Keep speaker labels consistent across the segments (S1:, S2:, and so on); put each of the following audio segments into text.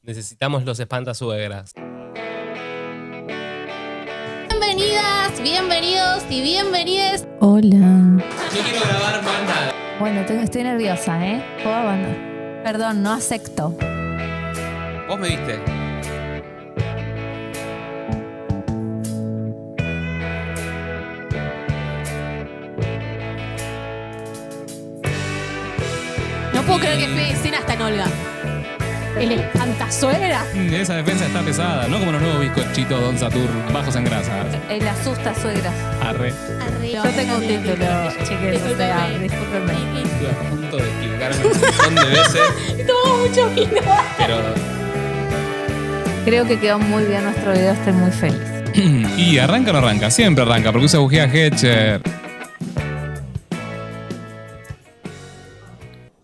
S1: Necesitamos los espantasuegras.
S2: Bienvenidas, bienvenidos y bienvenides.
S3: Hola.
S1: Yo quiero grabar más nada.
S3: Bueno, estoy nerviosa, ¿Puedo abandonar? Perdón, no acepto.
S1: Vos me viste.
S2: No puedo creer que fui escena hasta en Olga. ¿El espantasuegra?
S4: Esa defensa está pesada, no como los nuevos bizcochitos Don Satur bajos en grasa.
S3: El asusta suegras.
S4: Arre.
S3: Yo tengo un título, chiques, o sea, discúlpenme.
S1: Estuve a punto de equivocarme un montón de veces.
S2: Tomo mucho vino.
S1: Pero
S3: Creo que quedó muy bien nuestro video, estoy muy feliz.
S4: Y arranca o no arranca, siempre arranca, porque usa bujía Hetcher.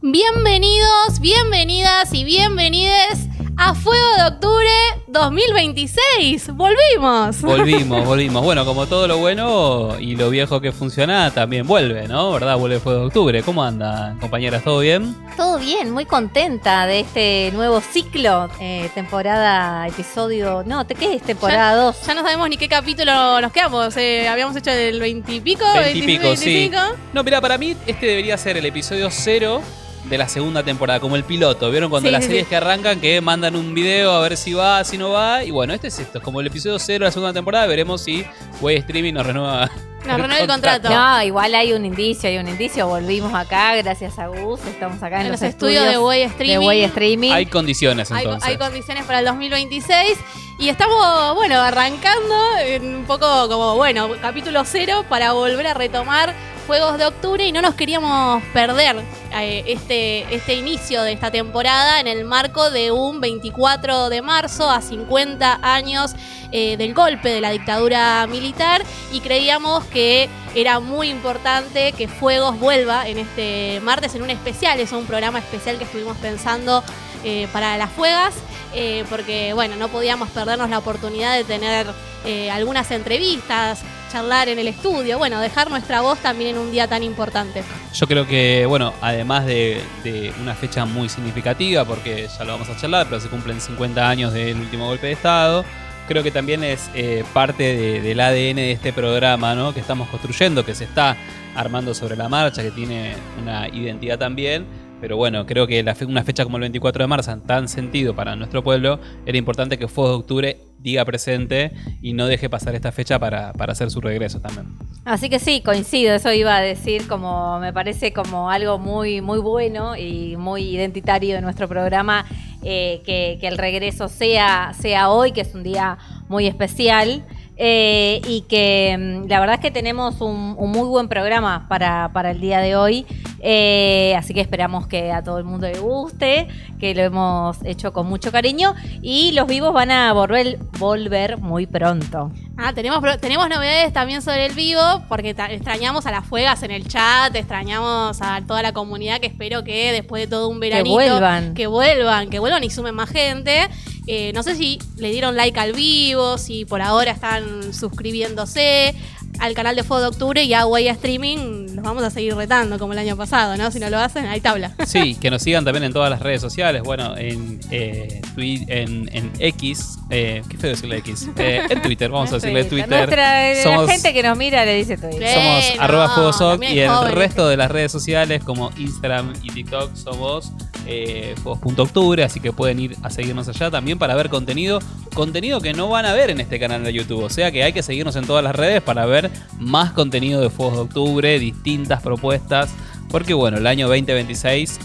S2: Bienvenidos, bienvenidas y bienvenides a Fuego de Octubre 2026. ¡Volvimos!
S5: Volvimos. Bueno, como todo lo bueno y lo viejo que funciona, también vuelve, ¿no? ¿Verdad? Vuelve Fuego de Octubre. ¿Cómo andan, compañeras? ¿Todo bien?
S6: Todo bien, muy contenta de este nuevo ciclo, temporada, episodio... No, ¿qué es? Temporada 2.
S2: Ya no sabemos ni qué capítulo nos quedamos. Habíamos hecho el 20 y pico,
S5: 25.
S2: sí.
S5: No, mira, para mí este debería ser el episodio 0 de la segunda temporada, como el piloto. ¿Vieron cuando
S2: Sí,
S5: las
S2: sí,
S5: series
S2: sí.
S5: que arrancan que mandan un video a ver si va, si no va? Y bueno, este es esto, es como el episodio 0 de la segunda temporada. Veremos si Way Streaming nos renueva.
S2: Nos renueva el contrato.
S6: No, igual hay un indicio. Volvimos acá, gracias a Gus. Estamos acá en
S2: En
S6: los
S2: los estudios de Way Streaming.
S6: de Way Streaming.
S5: Hay condiciones
S2: Hay
S5: entonces.
S2: condiciones para el 2026 y estamos, bueno, arrancando un poco como, bueno, capítulo 0 para volver a retomar Fuegos de Octubre y no nos queríamos perder este inicio de esta temporada en el marco de un 24 de marzo a 50 años del golpe de la dictadura militar y creíamos que era muy importante que Fuegos vuelva en este martes en un especial, es un programa especial que estuvimos pensando para las Fuegas, porque bueno, no podíamos perdernos la oportunidad de tener algunas entrevistas, charlar en el estudio, bueno, dejar nuestra voz también en un día tan importante.
S5: Yo creo que, bueno, además de una fecha muy significativa, porque ya lo vamos a charlar, pero se cumplen 50 años del último golpe de Estado, creo que también es parte del ADN de este programa, ¿no? Que estamos construyendo, que se está armando sobre la marcha, que tiene una identidad también. Pero bueno, creo que una fecha como el 24 de marzo, en tan sentido para nuestro pueblo, era importante que Fuego de Octubre diga presente y no deje pasar esta fecha para hacer su regreso también.
S6: Así que sí, coincido, eso iba a decir, como me parece como algo muy, muy bueno y muy identitario de nuestro programa, que el regreso sea hoy, que es un día muy especial. Y que la verdad es que tenemos un muy buen programa para el día de hoy, así que esperamos que a todo el mundo le guste, que lo hemos hecho con mucho cariño y los vivos van a volver muy pronto.
S2: Tenemos novedades también sobre el vivo, porque extrañamos a las Fuegas en el chat, extrañamos a toda la comunidad que espero que después de todo un veranito que vuelvan y sumen más gente. No sé si le dieron like al vivo, si por ahora están suscribiéndose al canal de Fuego de Octubre y a Way Streaming. Los vamos a seguir retando como el año pasado, ¿no? Si no lo hacen, hay tabla.
S5: Sí, que nos sigan también en todas las redes sociales. Bueno, en X, qué feo decirle X, en Twitter, vamos a decirle Twitter.
S6: La gente que nos mira le dice Twitter.
S5: Somos @FuegoSoc
S2: también
S5: y el
S2: jóvenes.
S5: resto de las redes sociales como Instagram y TikTok somos Fuegos.octubre, así que pueden ir a seguirnos allá también para ver contenido que no van a ver en este canal de YouTube. O sea que hay que seguirnos en todas las redes para ver más contenido de Fuegos de Octubre, distintas propuestas, porque bueno, el año 2026,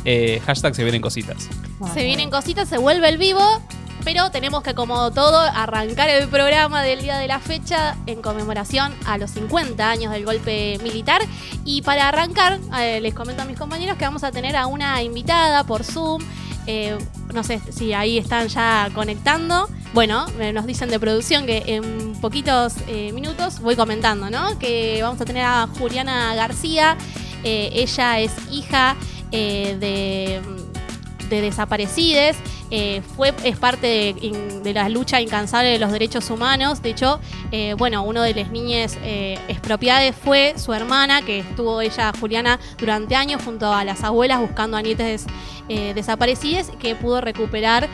S5: hashtag se vienen cositas.
S2: Se vienen cositas, se vuelve el vivo, pero tenemos que, como todo, arrancar el programa del día de la fecha en conmemoración a los 50 años del golpe militar. Y para arrancar, les comento a mis compañeros que vamos a tener a una invitada por Zoom. No sé si ahí están ya conectando. Bueno, nos dicen de producción que en poquitos minutos voy comentando, ¿no? Que vamos a tener a Juliana García. Ella es hija de desaparecidos es parte de la lucha incansable de los derechos humanos. De hecho, uno de las niñas expropiadas fue su hermana, que estuvo ella, Juliana, durante años junto a las abuelas buscando a nietes desaparecidas, que pudo recuperar.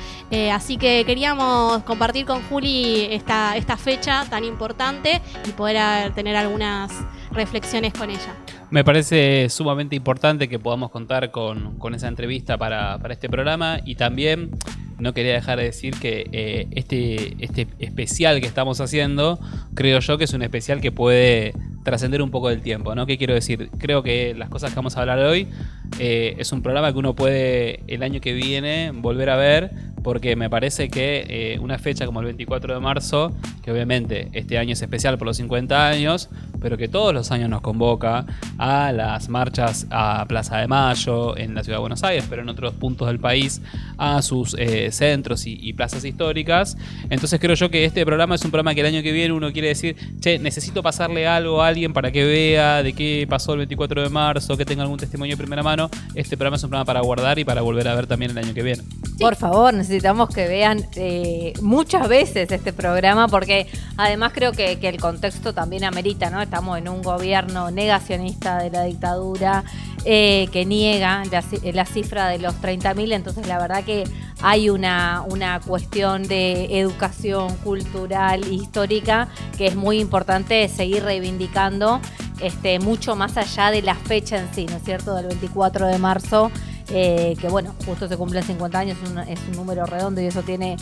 S2: Así que queríamos compartir con Juli esta fecha tan importante y poder tener algunas reflexiones con ella.
S5: Me parece sumamente importante que podamos contar con esa entrevista para este programa, y también no quería dejar de decir que este especial que estamos haciendo, creo yo que es un especial que puede trascender un poco del tiempo, ¿no? ¿Qué quiero decir? Creo que las cosas que vamos a hablar hoy es un programa que uno puede el año que viene volver a ver, porque me parece que una fecha como el 24 de marzo, que obviamente este año es especial por los 50 años, pero que todos los años nos convoca a las marchas a Plaza de Mayo en la Ciudad de Buenos Aires, pero en otros puntos del país a sus centros y plazas históricas. Entonces creo yo que este programa es un programa que el año que viene uno quiere decir, che, necesito pasarle algo a alguien para que vea de qué pasó el 24 de marzo, que tenga algún testimonio de primera mano. Este programa es un programa para guardar y para volver a ver también el año que viene.
S6: Por favor, necesitamos que vean muchas veces este programa, porque además creo que el contexto también amerita, ¿no? Estamos en un gobierno negacionista de la dictadura, que niega la cifra de los 30.000, entonces la verdad que hay una cuestión de educación cultural, histórica, que es muy importante seguir reivindicando, mucho más allá de la fecha en sí, ¿no es cierto?, del 24 de marzo, que bueno, justo se cumplen 50 años, es un número redondo y eso tiene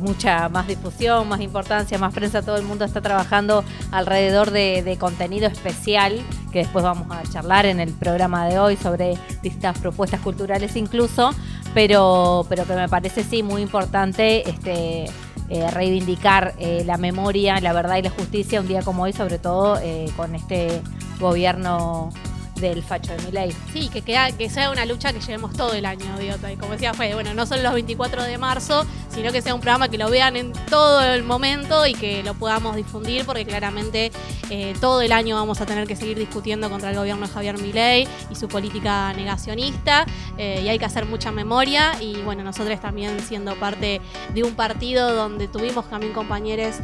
S6: mucha más difusión, más importancia, más prensa. Todo el mundo está trabajando alrededor de contenido especial, que después vamos a charlar en el programa de hoy sobre distintas propuestas culturales incluso, pero que me parece sí muy importante reivindicar la memoria, la verdad y la justicia un día como hoy, sobre todo con este gobierno del facho de Milei.
S2: Sí, que sea una lucha que llevemos todo el año, y como decía Fede, bueno, no solo los 24 de marzo, sino que sea un programa que lo vean en todo el momento y que lo podamos difundir, porque claramente todo el año vamos a tener que seguir discutiendo contra el gobierno de Javier Milei y su política negacionista, y hay que hacer mucha memoria. Y bueno, nosotros también siendo parte de un partido donde tuvimos también compañeros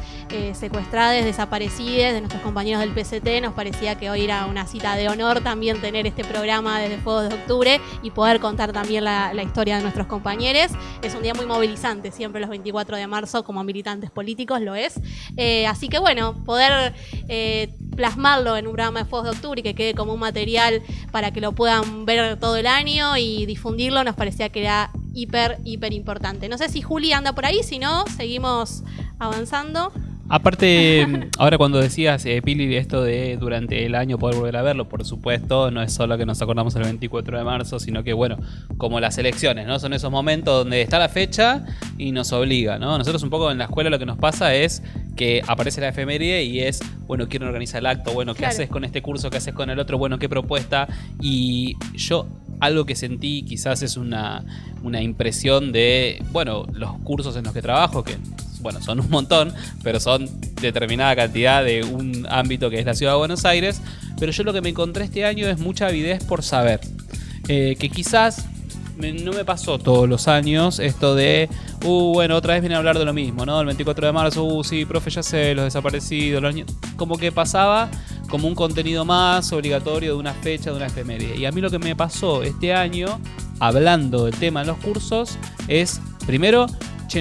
S2: secuestrados, desaparecidos, de nuestros compañeros del PCT, nos parecía que hoy era una cita de honor también tener este programa desde Fuegos de Octubre y poder contar también la historia de nuestros compañeros. Es un día muy movilizante, siempre los 24 de marzo como militantes políticos lo es. Así que bueno, poder plasmarlo en un programa de Fuegos de Octubre y que quede como un material para que lo puedan ver todo el año y difundirlo, nos parecía que era hiper importante. No sé si Juli anda por ahí, si no, seguimos avanzando.
S5: Aparte, ahora cuando decías, Pili, esto de durante el año poder volver a verlo, por supuesto, no es solo que nos acordamos el 24 de marzo, sino que, bueno, como las elecciones, ¿no? Son esos momentos donde está la fecha y nos obliga, ¿no? Nosotros un poco en la escuela lo que nos pasa es que aparece la efeméride y es, bueno, ¿quién organiza el acto? Bueno, ¿qué
S2: Claro.
S5: haces con este curso? ¿Qué haces con el otro? Bueno, ¿qué propuesta? Y yo algo que sentí quizás es una impresión de, bueno, los cursos en los que trabajo, que bueno, son un montón, pero son determinada cantidad de un ámbito que es la Ciudad de Buenos Aires. Pero yo lo que me encontré este año es mucha avidez por saber. Que quizás no me pasó todos los años esto de, bueno, otra vez viene a hablar de lo mismo, ¿no? El 24 de marzo, sí, profe, ya sé, los desaparecidos, como que pasaba como un contenido más obligatorio de una fecha, de una efeméride. Y a mí lo que me pasó este año, hablando del tema en los cursos, es, primero,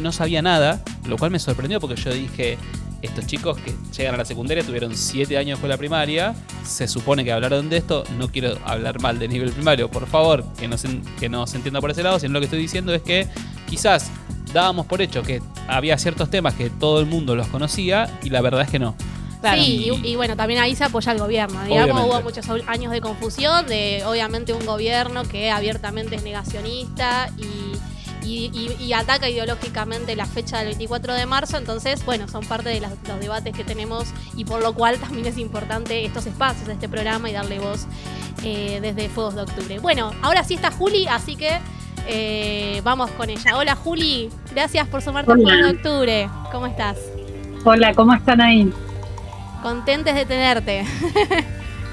S5: no sabía nada, lo cual me sorprendió porque yo dije, estos chicos que llegan a la secundaria tuvieron 7 años con la primaria, se supone que hablaron de esto, no quiero hablar mal de nivel primario, por favor, que no se entienda por ese lado, sino lo que estoy diciendo es que quizás dábamos por hecho que había ciertos temas que todo el mundo los conocía y la verdad es que no.
S2: Claro. Sí, y bueno, también ahí se apoya el gobierno. Digamos,
S5: Obviamente.
S2: hubo muchos años de confusión de, obviamente, un gobierno que abiertamente es negacionista y ataca ideológicamente la fecha del 24 de marzo. Entonces, bueno, son parte de los debates que tenemos y por lo cual también es importante estos espacios de este programa y darle voz desde Fuegos de Octubre. Bueno, ahora sí está Juli, así que vamos con ella. Hola Juli, gracias por sumarte a Fuegos de Octubre. ¿Cómo estás?
S7: Hola, ¿cómo están ahí?
S2: Contentes de tenerte.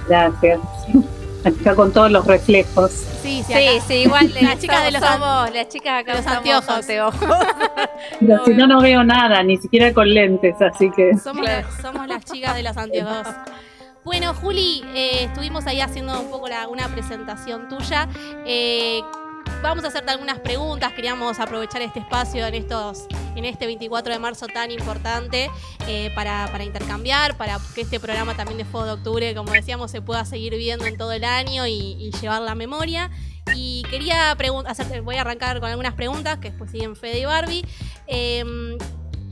S7: Gracias. Acá con todos los reflejos.
S2: Sí, sí,
S6: Sí,
S2: acá.
S6: sí, igual
S2: Las chicas de los
S6: somos, las chicas acá
S2: de los
S6: usamos
S2: anteojos.
S7: Pero si no, no veo nada, ni siquiera con lentes, así que...
S2: Somos, somos las chicas de los anteojos. Bueno, Juli, estuvimos ahí haciendo un poco una presentación tuya. Vamos a hacerte algunas preguntas. Queríamos aprovechar este espacio en este 24 de marzo tan importante para intercambiar, para que este programa también de Fuego de Octubre, como decíamos, se pueda seguir viendo en todo el año y llevar la memoria. Y quería voy a arrancar con algunas preguntas que después siguen Fede y Barbie.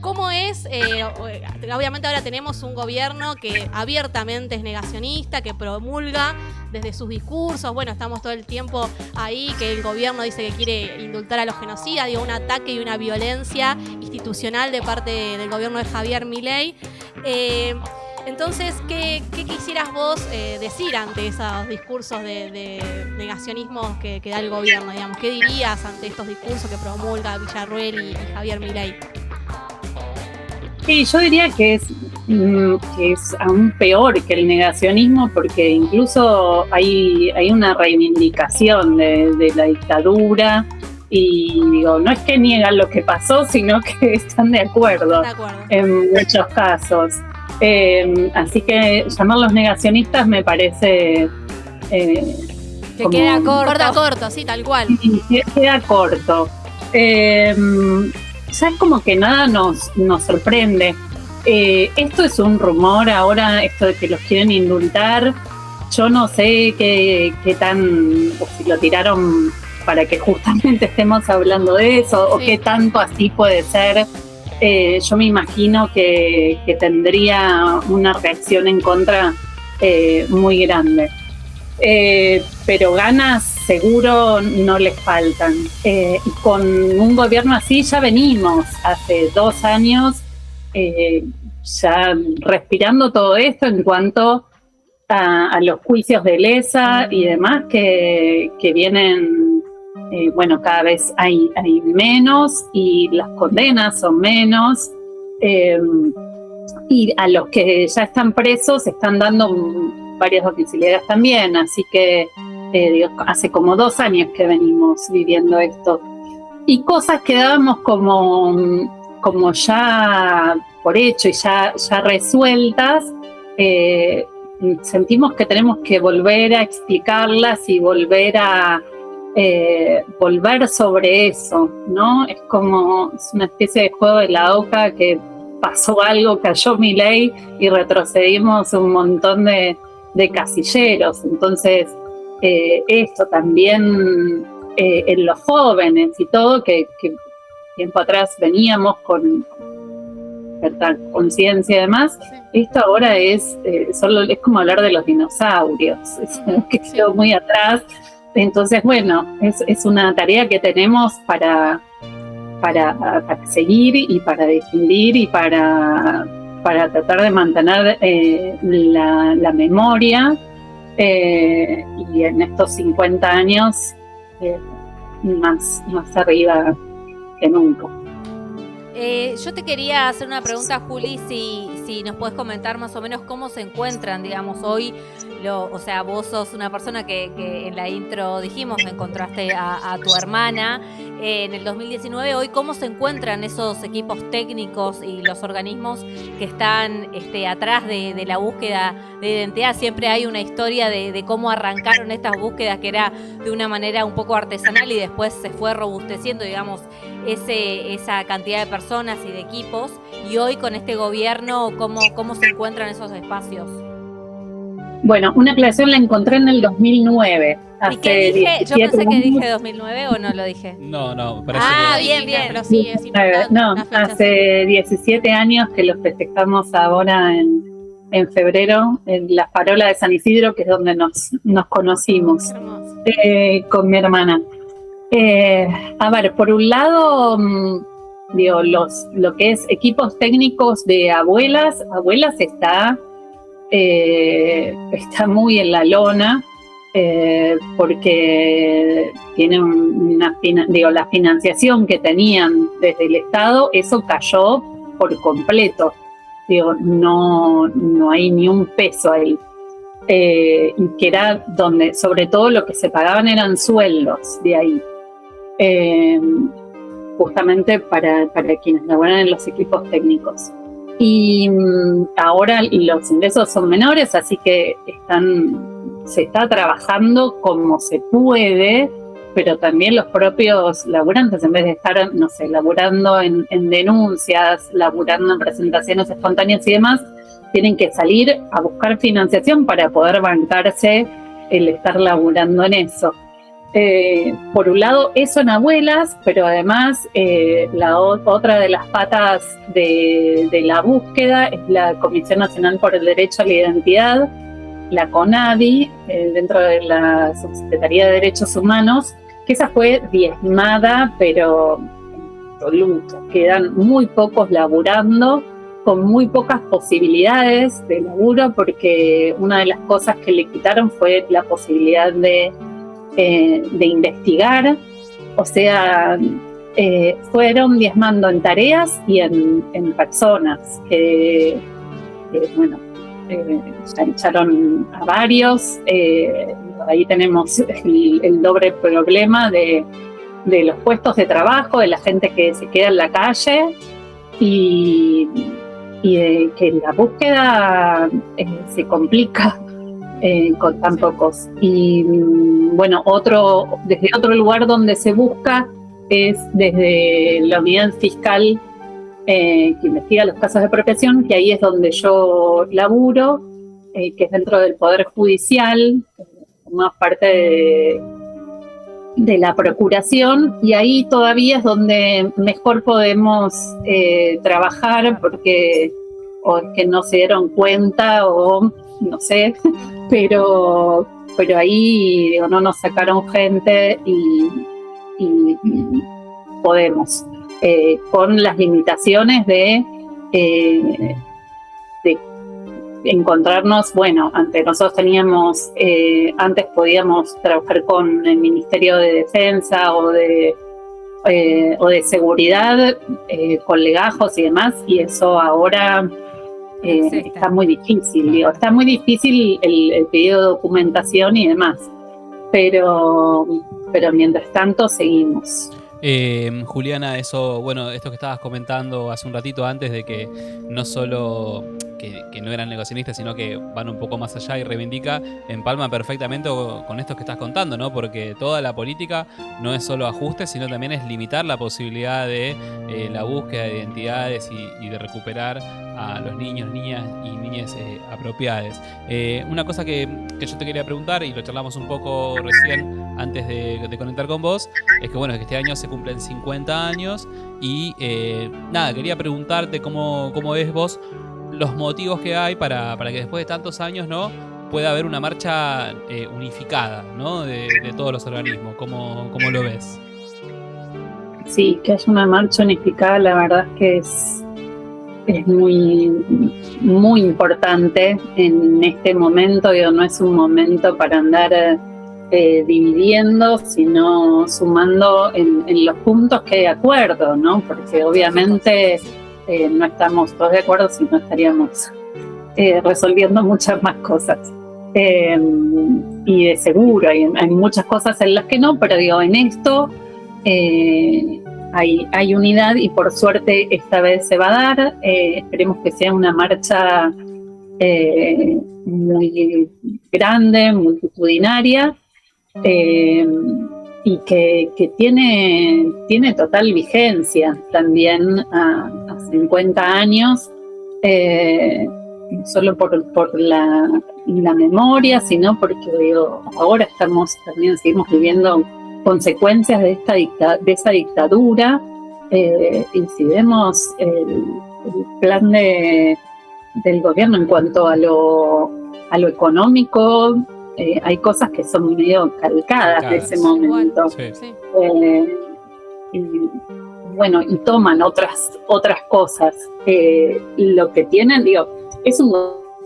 S2: ¿Cómo es? Obviamente ahora tenemos un gobierno que abiertamente es negacionista, que promulga desde sus discursos. Bueno, estamos todo el tiempo ahí, que el gobierno dice que quiere indultar a los genocidas, digo, un ataque y una violencia institucional de parte del gobierno de Javier Milei. Entonces, ¿qué quisieras vos decir ante esos discursos de negacionismo que da el gobierno, digamos? ¿Qué dirías ante estos discursos que promulga Villarruel y Javier Milei?
S7: Sí, yo diría que es aún peor que el negacionismo, porque incluso hay una reivindicación de la dictadura y digo, no es que niegan lo que pasó, sino que están de acuerdo en muchos casos. Así que llamarlos negacionistas me parece...
S6: que queda corto.
S2: Sí, tal cual.
S7: Queda corto. Ya es como que nada nos sorprende. Esto es un rumor ahora, esto de que los quieren indultar. Yo no sé qué tan, o si lo tiraron para que justamente estemos hablando de eso, sí, o qué tanto así puede ser. Yo me imagino que tendría una reacción en contra muy grande. Pero ganas seguro no les faltan. Y con un gobierno así ya venimos hace 2 años ya respirando todo esto en cuanto a los juicios de lesa y demás que vienen, bueno, cada vez hay menos y las condenas son menos, y a los que ya están presos están dando varias domiciliarias también, así que hace como 2 años que venimos viviendo esto. Y cosas que dábamos como ya por hecho y ya resueltas, sentimos que tenemos que volver a explicarlas y volver sobre eso, ¿no? Es una especie de juego de la oca que pasó algo, cayó Milei y retrocedimos un montón de casilleros. Entonces, esto también en los jóvenes y todo, que tiempo atrás veníamos con cierta conciencia y demás, esto ahora es como hablar de los dinosaurios, que quedó muy atrás. Entonces, bueno, es una tarea que tenemos para seguir y para difundir y para tratar de mantener la memoria, y en estos 50 años más arriba que nunca.
S6: Yo te quería hacer una pregunta, Juli, si nos puedes comentar más o menos cómo se encuentran, digamos, hoy. O sea, vos sos una persona que en la intro dijimos, encontraste a tu hermana en el 2019. Hoy, ¿cómo se encuentran esos equipos técnicos y los organismos que están atrás de la búsqueda de identidad? Siempre hay una historia de cómo arrancaron estas búsquedas, que era de una manera un poco artesanal y después se fue robusteciendo, digamos, esa cantidad de personas y de equipos. Y hoy con este gobierno, ¿cómo se encuentran esos espacios?
S7: Bueno, una aclaración la encontré en el 2009.
S6: ¿Y qué dije? Yo pensé que dije 2009 o no lo dije.
S5: No, parece
S6: bien.
S2: Pero sí, es importante.
S7: No, hace 17 años que los festejamos ahora en febrero, en la Farola de San Isidro, que es donde nos conocimos con mi hermana. A ver, por un lado, digo, lo que es equipos técnicos de abuelas está muy en la lona, porque tienen la financiación que tenían desde el Estado, eso cayó por completo. Digo, no hay ni un peso ahí. y que era donde sobre todo lo que se pagaban eran sueldos de ahí, justamente para quienes laboran en los equipos técnicos. Y ahora los ingresos son menores, así que se está trabajando como se puede, pero también los propios laburantes, en vez de estar, no sé, laburando en denuncias, laburando en presentaciones espontáneas y demás, tienen que salir a buscar financiación para poder bancarse el estar laburando en eso. Por un lado, eso en abuelas, pero además otra de las patas de la búsqueda es la Comisión Nacional por el Derecho a la Identidad, la CONADI, dentro de la Subsecretaría de Derechos Humanos, que esa fue diezmada, pero absoluta. Quedan muy pocos laburando, con muy pocas posibilidades de laburo, porque una de las cosas que le quitaron fue la posibilidad de investigar, o sea, fueron diezmando en tareas y en personas, bueno, ya echaron a varios, ahí tenemos el doble problema de los puestos de trabajo, de la gente que se queda en la calle y de que la búsqueda se complica con tan pocos. Y bueno, desde otro lugar donde se busca es desde la unidad fiscal que investiga los casos de apropiación, que ahí es donde yo laburo, que es dentro del Poder Judicial, más parte de la Procuración, y ahí todavía es donde mejor podemos trabajar, porque o es que no se dieron cuenta o no sé, pero ahí digo, no nos sacaron gente y podemos, con las limitaciones de encontrarnos, bueno, nosotros teníamos, antes podíamos trabajar con el Ministerio de Defensa o de Seguridad, con legajos y demás, y eso ahora está muy difícil, está muy difícil el pedido de documentación y demás, pero mientras tanto seguimos.
S5: Juliana, esto que estabas comentando hace un ratito antes de que no solo que no eran negacionistas, sino que van un poco más allá y reivindica, empalma perfectamente con esto que estás contando, ¿no? Porque toda la política no es solo ajustes, sino también es limitar la posibilidad de la búsqueda de identidades y de recuperar a los niños, niñas y niñas apropiadas. Una cosa que yo te quería preguntar, y lo charlamos un poco recién antes de conectar con vos, es que bueno, que este año se cumplen 50 años y quería preguntarte cómo ves vos los motivos que hay para que después de tantos años, ¿no?, pueda haber una marcha unificada, ¿no?, de todos los organismos. ¿Cómo lo ves?
S7: Sí, que haya una marcha unificada, la verdad es que es muy, muy importante en este momento. No es un momento para andar dividiendo, sino sumando en los puntos que hay de acuerdo, ¿no? Porque obviamente no estamos todos de acuerdo, si no estaríamos resolviendo muchas más cosas. Y de seguro hay muchas cosas en las que no, pero digo, en esto hay unidad, y por suerte esta vez se va a dar. Esperemos que sea una marcha muy grande, multitudinaria, y que tiene total vigencia también a 50 años, no solo por la memoria, sino porque digo, ahora seguimos viviendo consecuencias de esa dictadura, y si vemos el plan del gobierno en cuanto a lo económico, hay cosas que son medio calcadas de ese momento. Sí. Y bueno, y toman otras cosas. Lo que tienen, es un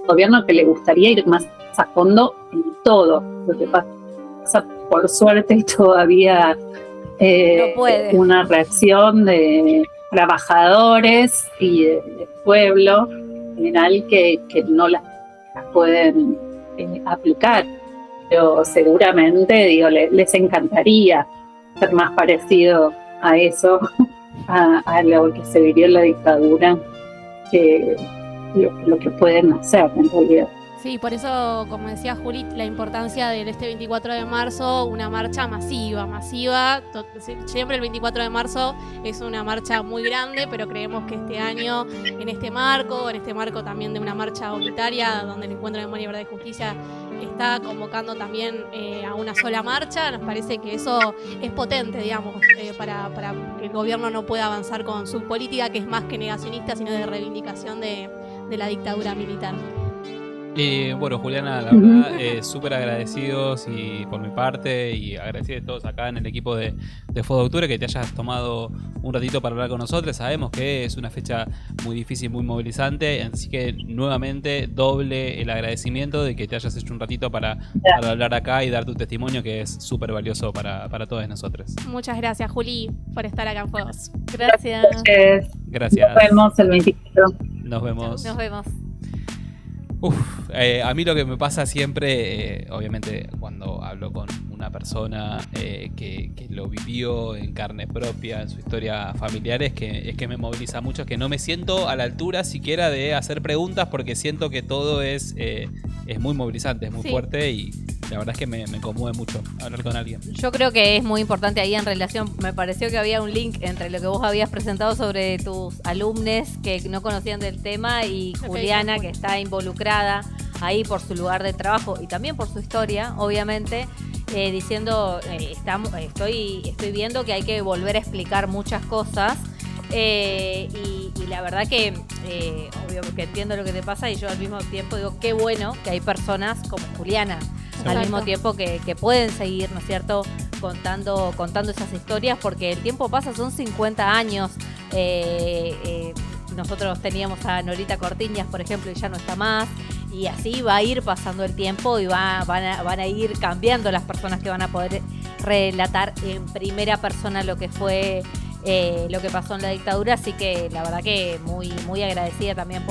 S7: gobierno que le gustaría ir más a fondo en todo. Lo que pasa, por suerte, todavía
S6: no puede.
S7: Una reacción de trabajadores y del pueblo en general que no las pueden aplicar. Pero seguramente, digo, les encantaría ser más parecido a eso, a lo que se vivió en la dictadura, que lo que pueden hacer en realidad.
S2: Sí, por eso, como decía Juli, la importancia de este 24 de marzo, una marcha masiva. Siempre el 24 de marzo es una marcha muy grande, pero creemos que este año, en este marco también de una marcha unitaria, donde el Encuentro de Memoria, Verdad y Justicia está convocando también a una sola marcha, nos parece que eso es potente, digamos, para que el gobierno no pueda avanzar con su política, que es más que negacionista, sino de reivindicación de la dictadura militar.
S5: Bueno, Juliana, la verdad, súper agradecidos y por mi parte y agradecidos a todos acá en el equipo de Fuego de Octubre que te hayas tomado un ratito para hablar con nosotros. Sabemos que es una fecha muy difícil, muy movilizante, así que nuevamente doble el agradecimiento de que te hayas hecho un ratito para hablar acá y dar tu testimonio, que es súper valioso para todos nosotros.
S2: Muchas gracias, Juli, por estar acá en Fuegos.
S6: Gracias.
S5: Gracias.
S7: Nos vemos el 24.
S5: Nos vemos.
S6: Nos vemos.
S5: A mí lo que me pasa siempre, obviamente cuando hablo con una persona que lo vivió en carne propia, en su historia familiar, es que me moviliza mucho, es que no me siento a la altura siquiera de hacer preguntas porque siento que todo es muy movilizante, es muy fuerte y la verdad es que me conmueve mucho hablar con alguien.
S6: Yo creo que es muy importante ahí en relación, me pareció que había un link entre lo que vos habías presentado sobre tus alumnos que no conocían del tema y Juliana, que está involucrada ahí por su lugar de trabajo y también por su historia, obviamente, diciendo, estoy viendo que hay que volver a explicar muchas cosas. Y la verdad que obvio que entiendo lo que te pasa y yo al mismo tiempo digo qué bueno que hay personas como Juliana al mismo tiempo que pueden seguir, ¿no es cierto?, contando esas historias, porque el tiempo pasa, son 50 años. Nosotros teníamos a Norita Cortiñas, por ejemplo, y ya no está más. Y así va a ir pasando el tiempo y van a ir cambiando las personas que van a poder relatar en primera persona lo que fue lo que pasó en la dictadura. Así que la verdad que muy, muy agradecida también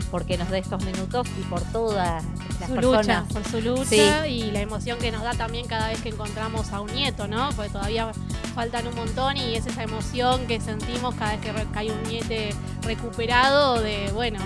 S6: porque nos dé estos minutos y por todas las personas.
S2: Por su lucha y la emoción que nos da también cada vez que encontramos a un nieto, ¿no? Porque todavía faltan un montón y es esa emoción que sentimos cada vez que hay un nieto recuperado de, bueno,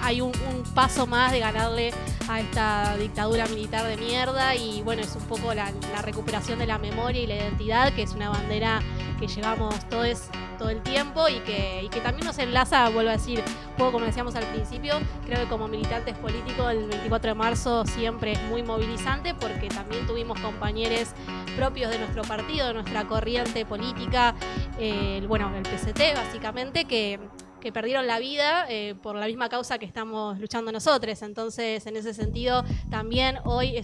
S2: hay un paso más de ganarle a esta dictadura militar de mierda y bueno, es un poco la recuperación de la memoria y la identidad, que es una bandera que llevamos todos todo el tiempo y que también nos enlaza, vuelvo a decir, un poco como decíamos al principio, creo que como militantes políticos el 24 de marzo siempre es muy movilizante porque también tuvimos compañeros propios de nuestro partido, de nuestra corriente política, el PCT básicamente, que perdieron la vida por la misma causa que estamos luchando nosotros. Entonces, en ese sentido, también hoy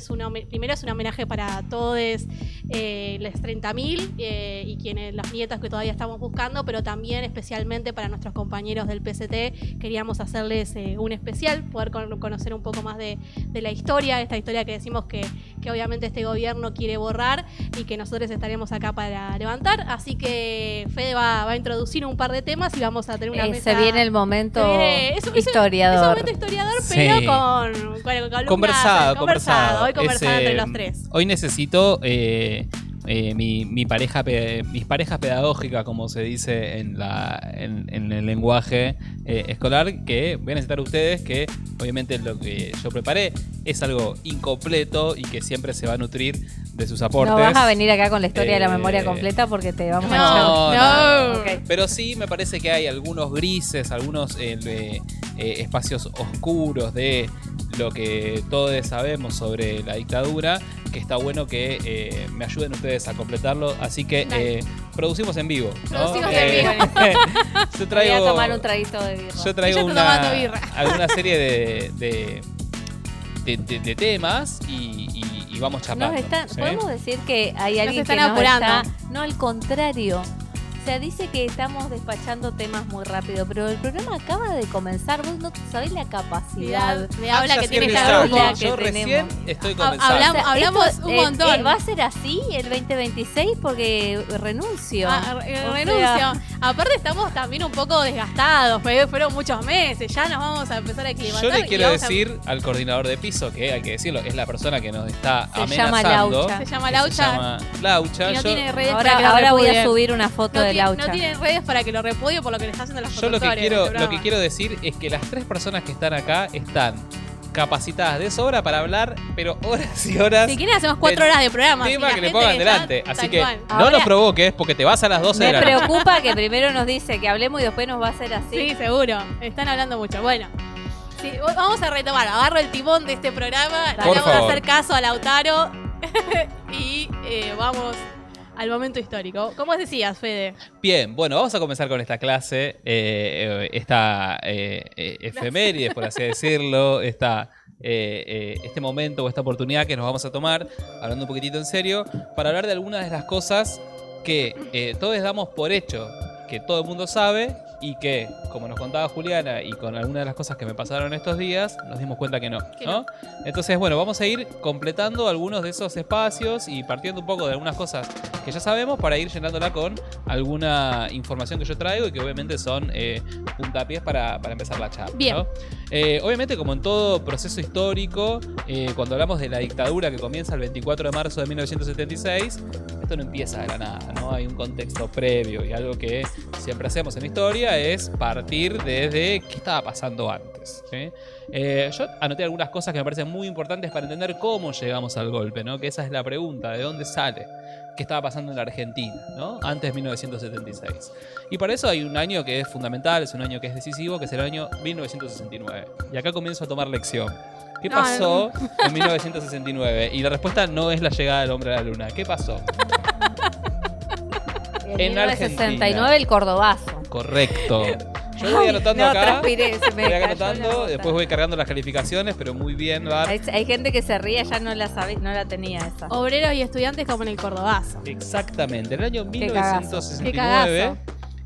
S2: primero es un homenaje para todos los 30.000 y los nietos que todavía estamos buscando, pero también especialmente para nuestros compañeros del PCT queríamos hacerles un especial, poder conocer un poco más de la historia, esta historia que decimos que obviamente este gobierno quiere borrar y que nosotros estaremos acá para levantar. Así que Fede va a introducir un par de temas y vamos a tener una mesa.
S6: Se viene el momento historiador.
S2: Es un momento historiador, pero con columnas, conversado. Hoy conversado entre los tres.
S5: Hoy necesito mis parejas pedagógicas, como se dice en el lenguaje escolar, que voy a necesitar ustedes, que obviamente lo que yo preparé es algo incompleto y que siempre se va a nutrir de sus aportes.
S6: No vas a venir acá con la historia de la memoria completa porque te vamos a
S5: No.
S6: Okay.
S5: Pero sí me parece que hay algunos grises, algunos espacios oscuros de lo que todos sabemos sobre la dictadura, que está bueno que me ayuden ustedes a completarlo. Así que producimos en vivo, ¿no?
S2: Producimos en vivo.
S6: Voy a tomar un traguito de birra.
S5: Yo traigo alguna serie de temas y vamos charlando.
S6: Podemos decir que hay alguien que
S2: apurando.
S6: No, al contrario. sea, dice que estamos despachando temas muy rápido, pero el programa acaba de comenzar. Vos no sabés la capacidad
S2: de habla que tiene
S5: Yo
S2: esta grupo.
S6: que
S5: recién
S6: tenemos.
S5: estoy
S2: Ha-
S5: comenzando.
S2: hablamos
S6: esto,
S2: un montón.
S6: ¿Va a ser así el 2026? Porque renuncio.
S2: Renuncio. Aparte estamos también un poco desgastados, fueron muchos meses, ya nos vamos a empezar a aclimatar.
S5: Yo le
S2: y
S5: quiero
S2: vamos a-
S5: decir al coordinador de piso, que hay que decirlo, es la persona que nos está
S6: Se llama
S5: amenazando.
S6: Laucha.
S2: Se llama
S5: que
S2: Laucha.
S5: Se llama Laucha.
S2: Y no
S5: Yo-
S2: tiene redes para que lo
S6: Ahora voy a
S2: repudien.
S6: subir una foto de Laucha.
S2: No tienen redes para que lo repudie por lo que le está haciendo las
S5: Yo lo que
S2: conductores
S5: quiero,
S2: de este
S5: lo que
S2: programa.
S5: quiero decir es que las 3 personas que están acá están capacitadas de sobra para hablar, pero horas y horas.
S2: Si quieren hacemos 4 horas de programa.
S5: Tema
S2: y la
S5: que le
S2: gente
S5: pongan
S2: está
S5: delante.
S2: tal
S5: Así que
S2: cual.
S5: no
S6: Ahora-
S5: lo provoques porque te vas a las 12 de
S6: Me
S5: la noche.
S6: preocupa que primero nos dice que hablemos y después nos va a hacer así.
S2: Sí, seguro. Están hablando mucho. Bueno, sí, vamos a retomar. Agarro el timón de este programa.
S5: Por
S2: Vamos a
S5: favor.
S2: hacer caso a Lautaro. Y vamos al momento histórico. ¿Cómo decías, Fede?
S5: Bien, bueno, vamos a comenzar con esta clase, esta efeméride, por así decirlo, este momento o esta oportunidad que nos vamos a tomar, hablando un poquitito en serio, para hablar de algunas de las cosas que todos damos por hecho, que todo el mundo sabe y que, como nos contaba Juliana y con algunas de las cosas que me pasaron estos días, nos dimos cuenta que no, ¿no? Entonces, bueno, vamos a ir completando algunos de esos espacios y partiendo un poco de algunas cosas que ya sabemos para ir llenándola con alguna información que yo traigo y que obviamente son puntapiés para empezar la charla.
S2: Bien.
S5: ¿no? Obviamente, como en todo proceso histórico, cuando hablamos de la dictadura que comienza el 24 de marzo de 1976, esto no empieza de la nada, ¿no? Hay un contexto previo y algo que siempre hacemos en historia es partir desde qué estaba pasando antes, ¿sí? Yo anoté algunas cosas que me parecen muy importantes para entender cómo llegamos al golpe, ¿no? Que esa es la pregunta, ¿de dónde sale? ¿Qué estaba pasando en la Argentina, ¿no? Antes de 1976. Y para eso hay un año que es fundamental, es un año que es decisivo, que es el año 1969. Y acá comienzo a tomar lección. ¿Qué pasó en 1969? Y la respuesta no es la llegada del hombre a la luna. ¿Qué pasó?
S6: En
S5: En Argentina.
S6: 1969 el Cordobazo.
S5: Correcto. Yo voy anotando
S6: no,
S5: acá.
S6: transpiré, se me
S5: Voy
S6: cayó
S5: anotando,
S6: la bota.
S5: después voy cargando las calificaciones, pero muy bien, Bar.
S6: Hay gente que se ríe, ya no la sabe, no la tenía esa.
S2: Obreros y estudiantes como en el Cordobazo.
S5: Exactamente. El año
S6: Qué cagazo.
S5: 1969
S2: Qué cagazo.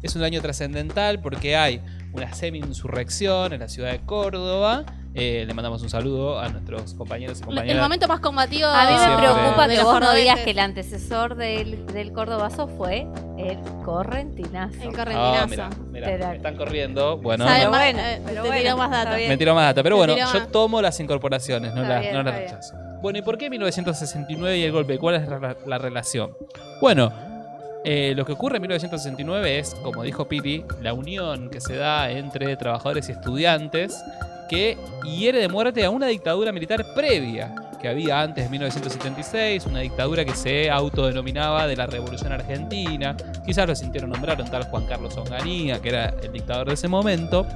S5: es un año trascendental porque hay una semi-insurrección en la ciudad de Córdoba. Le mandamos un saludo a nuestros compañeros y
S2: El
S5: compañeras.
S2: momento más combativo.
S6: A mí me
S5: Siempre.
S6: preocupa
S2: de
S6: que
S2: los
S6: vos no digas
S2: cordobeses.
S6: que el antecesor del Cordobazo fue el Correntinazo.
S2: El
S5: Ah,
S2: correntinazo.
S5: mira,
S6: Pero-
S5: me están corriendo. Bueno,
S2: Sabe
S6: Pero
S2: más,
S6: bueno,
S2: te
S6: pero
S2: tiró más
S6: está
S2: data.
S6: bien.
S5: me tiró más data. Pero
S2: Me
S5: bueno,
S2: tiró
S5: yo
S2: más.
S5: tomo las incorporaciones, no
S6: Está
S5: las,
S6: bien,
S5: no las
S6: está bien.
S5: rechazo. Bueno, ¿y por qué 1969 y el golpe? ¿Cuál es la relación? Bueno, lo que ocurre en 1969 es, como dijo Pili, la unión que se da entre trabajadores y estudiantes que hiere de muerte a una dictadura militar previa que había antes de 1976, una dictadura que se autodenominaba de la Revolución Argentina. Quizás lo sintieron nombrar un tal Juan Carlos Onganía, que era el dictador de ese momento.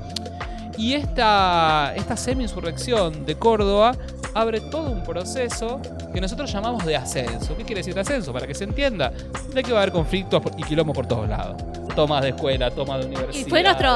S5: Y esta semi-insurrección de Córdoba abre todo un proceso que nosotros llamamos de ascenso. ¿Qué quiere decir de ascenso? Para que se entienda, de que va a haber conflictos y quilombo por todos lados. Tomas de escuela, tomas de universidad.
S2: Y fue nuestro,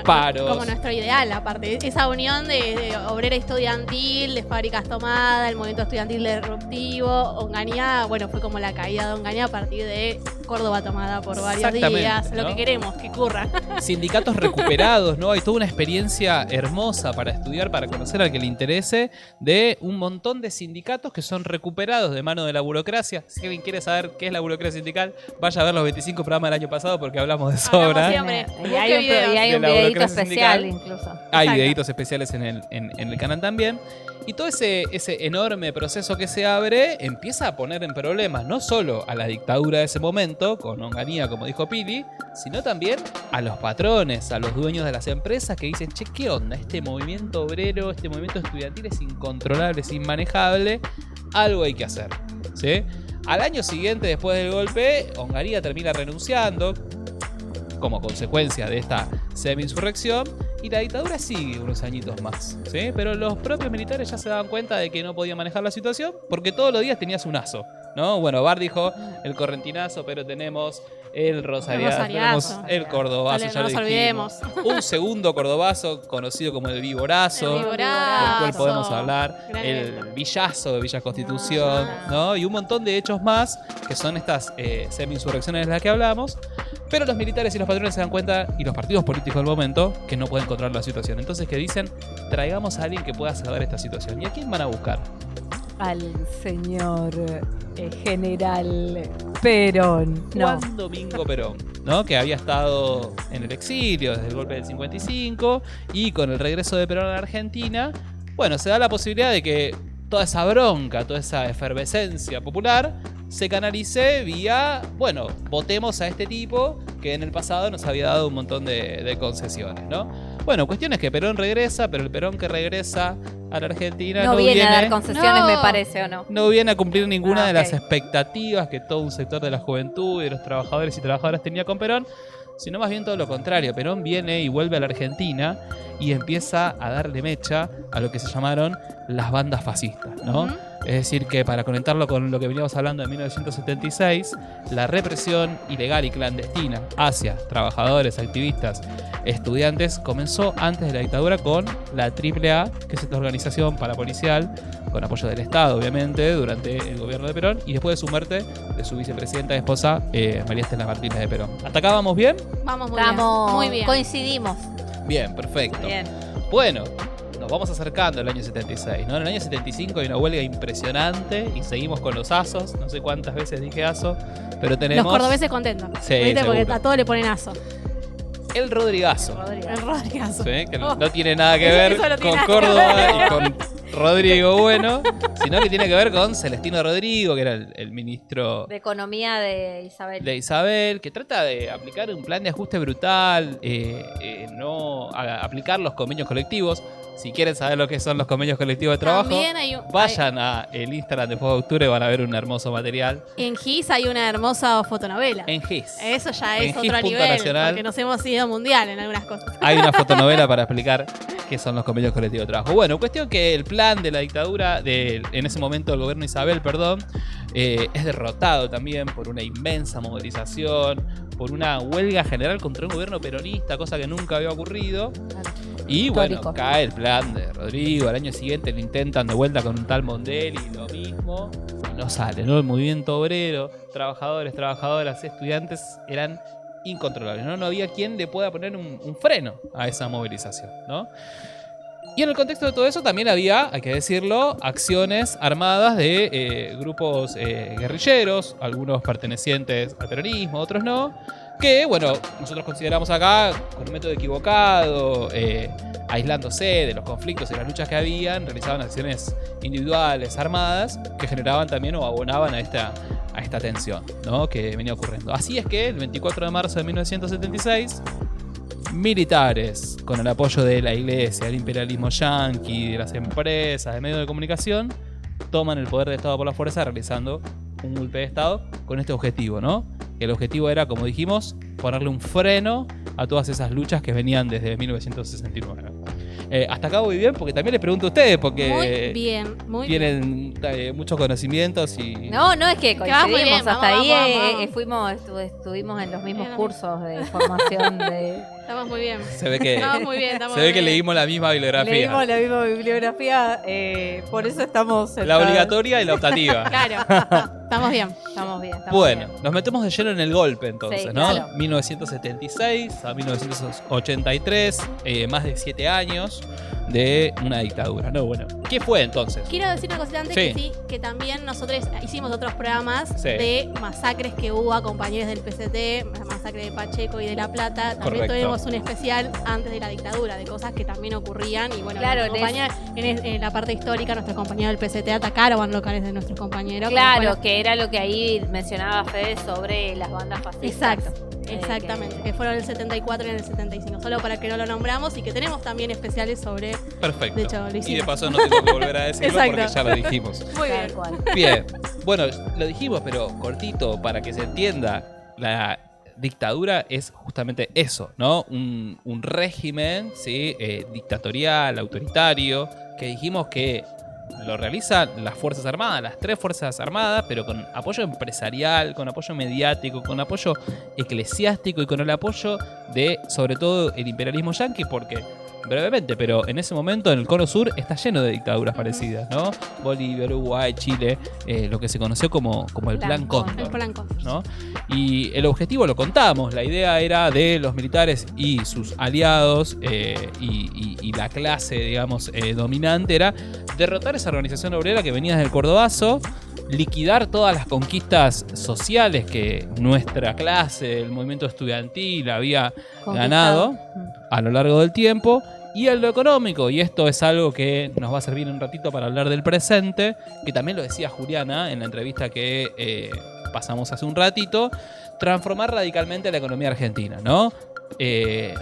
S5: paros.
S2: como nuestro ideal, aparte. Esa unión de obrera estudiantil, de fábricas tomadas, el movimiento estudiantil disruptivo. Onganía, bueno, fue como la caída de Onganía a partir de Córdoba tomada por varios
S5: Exactamente,
S2: días. Lo
S5: ¿no?
S2: que queremos, que ocurra.
S5: Sindicatos recuperados, ¿no? Hay toda una experiencia hermosa para estudiar, para conocer al que le interese, de un montón de sindicatos que son recuperados de mano de la burocracia. Si alguien quiere saber qué es la burocracia sindical, vaya a ver los 25 programas del año pasado porque hablamos de sobra.
S2: Hablamos siempre.
S6: Y
S2: Busque
S6: hay un,
S2: videos.
S6: y hay
S5: de
S6: un
S5: la
S6: videito
S5: burocracia
S6: especial
S5: sindical.
S6: incluso.
S5: Hay
S2: Exacto.
S5: videitos especiales en el canal también. Y todo ese enorme proceso que se abre empieza a poner en problemas no solo a la dictadura de ese momento, con Onganía, como dijo Pili, sino también a los patrones, a los dueños de las empresas que dicen, che, ¿qué onda? Este movimiento obrero, este movimiento estudiantil es incontrolable, es inmanejable, algo hay que hacer, ¿sí? Al año siguiente, después del golpe, Onganía termina renunciando como consecuencia de esta semi-insurrección y la dictadura sigue unos añitos más, ¿sí? Pero los propios militares ya se daban cuenta de que no podían manejar la situación porque todos los días tenías un aso, ¿no? Bueno, Bar dijo el correntinazo, pero tenemos el rosariazo,
S2: rosariazo.
S5: tenemos el cordobazo,
S2: Dale,
S5: ya
S2: no
S5: lo
S2: nos
S5: dijimos. Un segundo cordobazo conocido como el viborazo,
S2: El
S5: del
S2: viborazo.
S5: cual podemos hablar,
S2: Gran
S5: el
S2: ejemplo.
S5: villazo de Villa Constitución, ¿no? Y un montón de hechos más que son estas semi-insurrecciones de las que hablamos. Pero los militares y los patrones se dan cuenta, y los partidos políticos del momento, que no pueden controlar la situación. Entonces, que dicen, traigamos a alguien que pueda salvar esta situación. ¿Y a quién van a buscar?
S6: Al señor general Perón. No.
S5: Juan Domingo Perón, ¿no? Que había estado en el exilio desde el golpe del 55, y con el regreso de Perón a la Argentina, bueno, se da la posibilidad de que toda esa bronca, toda esa efervescencia popular se canalice vía, bueno, votemos a este tipo que en el pasado nos había dado un montón de concesiones, ¿no? Bueno, cuestión es que Perón regresa, pero el Perón que regresa a la Argentina
S6: No viene a dar concesiones, me parece, ¿o no?
S5: no viene a cumplir ninguna de las
S6: ok.
S5: expectativas que todo un sector de la juventud y de los trabajadores y trabajadoras tenía con Perón, sino más bien todo lo contrario. Perón viene y vuelve a la Argentina y empieza a darle mecha a lo que se llamaron las bandas fascistas, ¿no?
S2: Ujú.
S5: Es decir, que para conectarlo con lo que veníamos hablando en 1976, la represión ilegal y clandestina hacia trabajadores, activistas, estudiantes comenzó antes de la dictadura con la AAA, que es esta organización parapolicial, con apoyo del Estado, obviamente, durante el gobierno de Perón, y después de su muerte, de su vicepresidenta y esposa, María Estela Martínez de Perón. ¿Hasta acá vamos bien?
S2: Vamos muy
S6: Estamos,
S2: bien. Muy bien.
S6: coincidimos.
S5: Bien, perfecto.
S6: Bien.
S5: Bueno, nos vamos acercando al año 76, ¿no? En el año 75 hay una huelga impresionante y seguimos con los asos. No sé cuántas veces dije aso, pero tenemos
S2: Los cordobeses contentos.
S5: Sí,
S2: ¿Viste? Porque
S5: seguro.
S2: a todos le ponen aso.
S5: el Rodrigazo.
S2: El Rodrigazo.
S5: ¿Sí? Que
S2: Oh.
S5: no tiene nada que
S2: Eso-
S5: ver
S2: eso no tiene
S5: con
S2: nada que
S5: Córdoba
S2: ver.
S5: y con Rodrigo Bueno, sino que tiene que ver con Celestino Rodrigo, que era el ministro
S6: De economía de Isabel.
S5: de Isabel, que trata de aplicar un plan de ajuste brutal, no aplicar los convenios colectivos. Si quieren saber lo que son los convenios colectivos de trabajo,
S2: También hay un,
S5: vayan a el Instagram de Fuego de Octubre y van a ver un hermoso material
S2: en GIS hay una hermosa fotonovela.
S5: en GIS.
S2: Eso ya
S5: en
S2: es otro
S5: GIS.nacional.
S2: nivel, porque nos hemos ido mundial en algunas cosas.
S5: Hay una fotonovela para explicar qué son los convenios colectivos de trabajo. Bueno, cuestión que el plan de la dictadura, en ese momento del gobierno de Isabel, es derrotado también por una inmensa movilización, por una huelga general contra un gobierno peronista, cosa que nunca había ocurrido. Y bueno,
S6: Histórico.
S5: cae el plan de Rodrigo. Al año siguiente lo intentan de vuelta con un tal Mondelli y lo mismo. Y no sale, ¿no? El movimiento obrero, trabajadores, trabajadoras, estudiantes eran incontrolables, ¿no? No había quien le pueda poner un freno a esa movilización, ¿no? Y en el contexto de todo eso también había, hay que decirlo, acciones armadas de grupos guerrilleros, algunos pertenecientes al peronismo, otros no, que, bueno, nosotros consideramos acá con un método equivocado, aislándose de los conflictos y las luchas que habían, realizaban acciones individuales, armadas, que generaban también o abonaban a esta tensión, ¿no? Que venía ocurriendo. Así es que el 24 de marzo de 1976, militares, con el apoyo de la iglesia, del imperialismo yanqui, de las empresas, de medios de comunicación, toman el poder de Estado por la fuerza, realizando un golpe de Estado con este objetivo, ¿no? El objetivo era, como dijimos, ponerle un freno a todas esas luchas que venían desde 1969. Hasta acá voy bien, porque también les pregunto a ustedes, porque
S2: Muy bien, muy bien.
S5: tienen muchos conocimientos y...
S6: No, es que
S2: Que vas muy
S6: coincidimos.
S2: bien,
S6: Hasta
S2: vamos,
S6: ahí
S2: vamos.
S6: estuvimos en los mismos
S2: Bien.
S6: cursos de formación de...
S2: Estamos muy bien.
S5: Se ve que,
S2: Estamos muy bien, estamos
S5: se ve
S2: muy
S5: que
S2: bien.
S5: leímos la misma bibliografía.
S6: Leímos la misma bibliografía, por eso estamos...
S5: La obligatoria y la optativa.
S2: Claro, estamos bien.
S6: Estamos bien. Estamos
S5: Bueno,
S6: bien.
S5: nos metemos de lleno en el golpe entonces,
S6: Sí,
S5: ¿no?
S6: claro.
S5: 1976 a 1983, más de 7 años de una dictadura, ¿no? Bueno, ¿qué fue entonces?
S2: Quiero decir una cosita antes,
S5: Sí.
S2: que también nosotros hicimos otros programas
S5: Sí.
S2: de masacres que hubo a compañeros del PCT, la masacre de Pacheco y de La Plata. También
S5: Correcto.
S2: tuvimos un especial antes de la dictadura, de cosas que también ocurrían. Y bueno,
S6: Claro,
S2: nuestra compañera, en la parte histórica, nuestros compañeros del PCT atacaron locales de nuestros compañeros.
S6: Claro,
S2: Pero bueno,
S6: que era lo que ahí mencionaba Fede sobre las bandas fascistas.
S2: exacto. Exactamente, que fueron en el 74 y en el 75, solo para que no lo nombramos y que tenemos también especiales sobre...
S5: Perfecto.
S2: De hecho, lo
S5: y de
S2: hicimos.
S5: paso no tengo que volver a decirlo
S2: Exacto.
S5: porque ya lo dijimos.
S2: Muy
S6: Tal
S2: bien.
S6: cual.
S5: Bien, bueno, lo dijimos, pero cortito, para que se entienda, la dictadura es justamente eso, ¿no? Un régimen, ¿sí? Dictatorial, autoritario, que dijimos que lo realizan las Fuerzas Armadas, las 3 Fuerzas Armadas, pero con apoyo empresarial, con apoyo mediático, con apoyo eclesiástico y con el apoyo de, sobre todo, el imperialismo yanqui, porque brevemente, pero en ese momento en el Cono Sur está lleno de dictaduras parecidas, ¿no? Bolivia, Uruguay, Chile, lo que se conoció como el Plan Cóndor.
S2: El Plan Cóndor.
S5: ¿No? Y el objetivo lo contamos, la idea era de los militares y sus aliados y la clase, digamos, dominante era derrotar esa organización obrera que venía desde el Cordobazo, liquidar todas las conquistas sociales que nuestra clase, el movimiento estudiantil había ganado a lo largo del tiempo, y en lo económico, y esto es algo que nos va a servir un ratito para hablar del presente, que también lo decía Juliana en la entrevista que pasamos hace un ratito, transformar radicalmente la economía argentina, ¿no?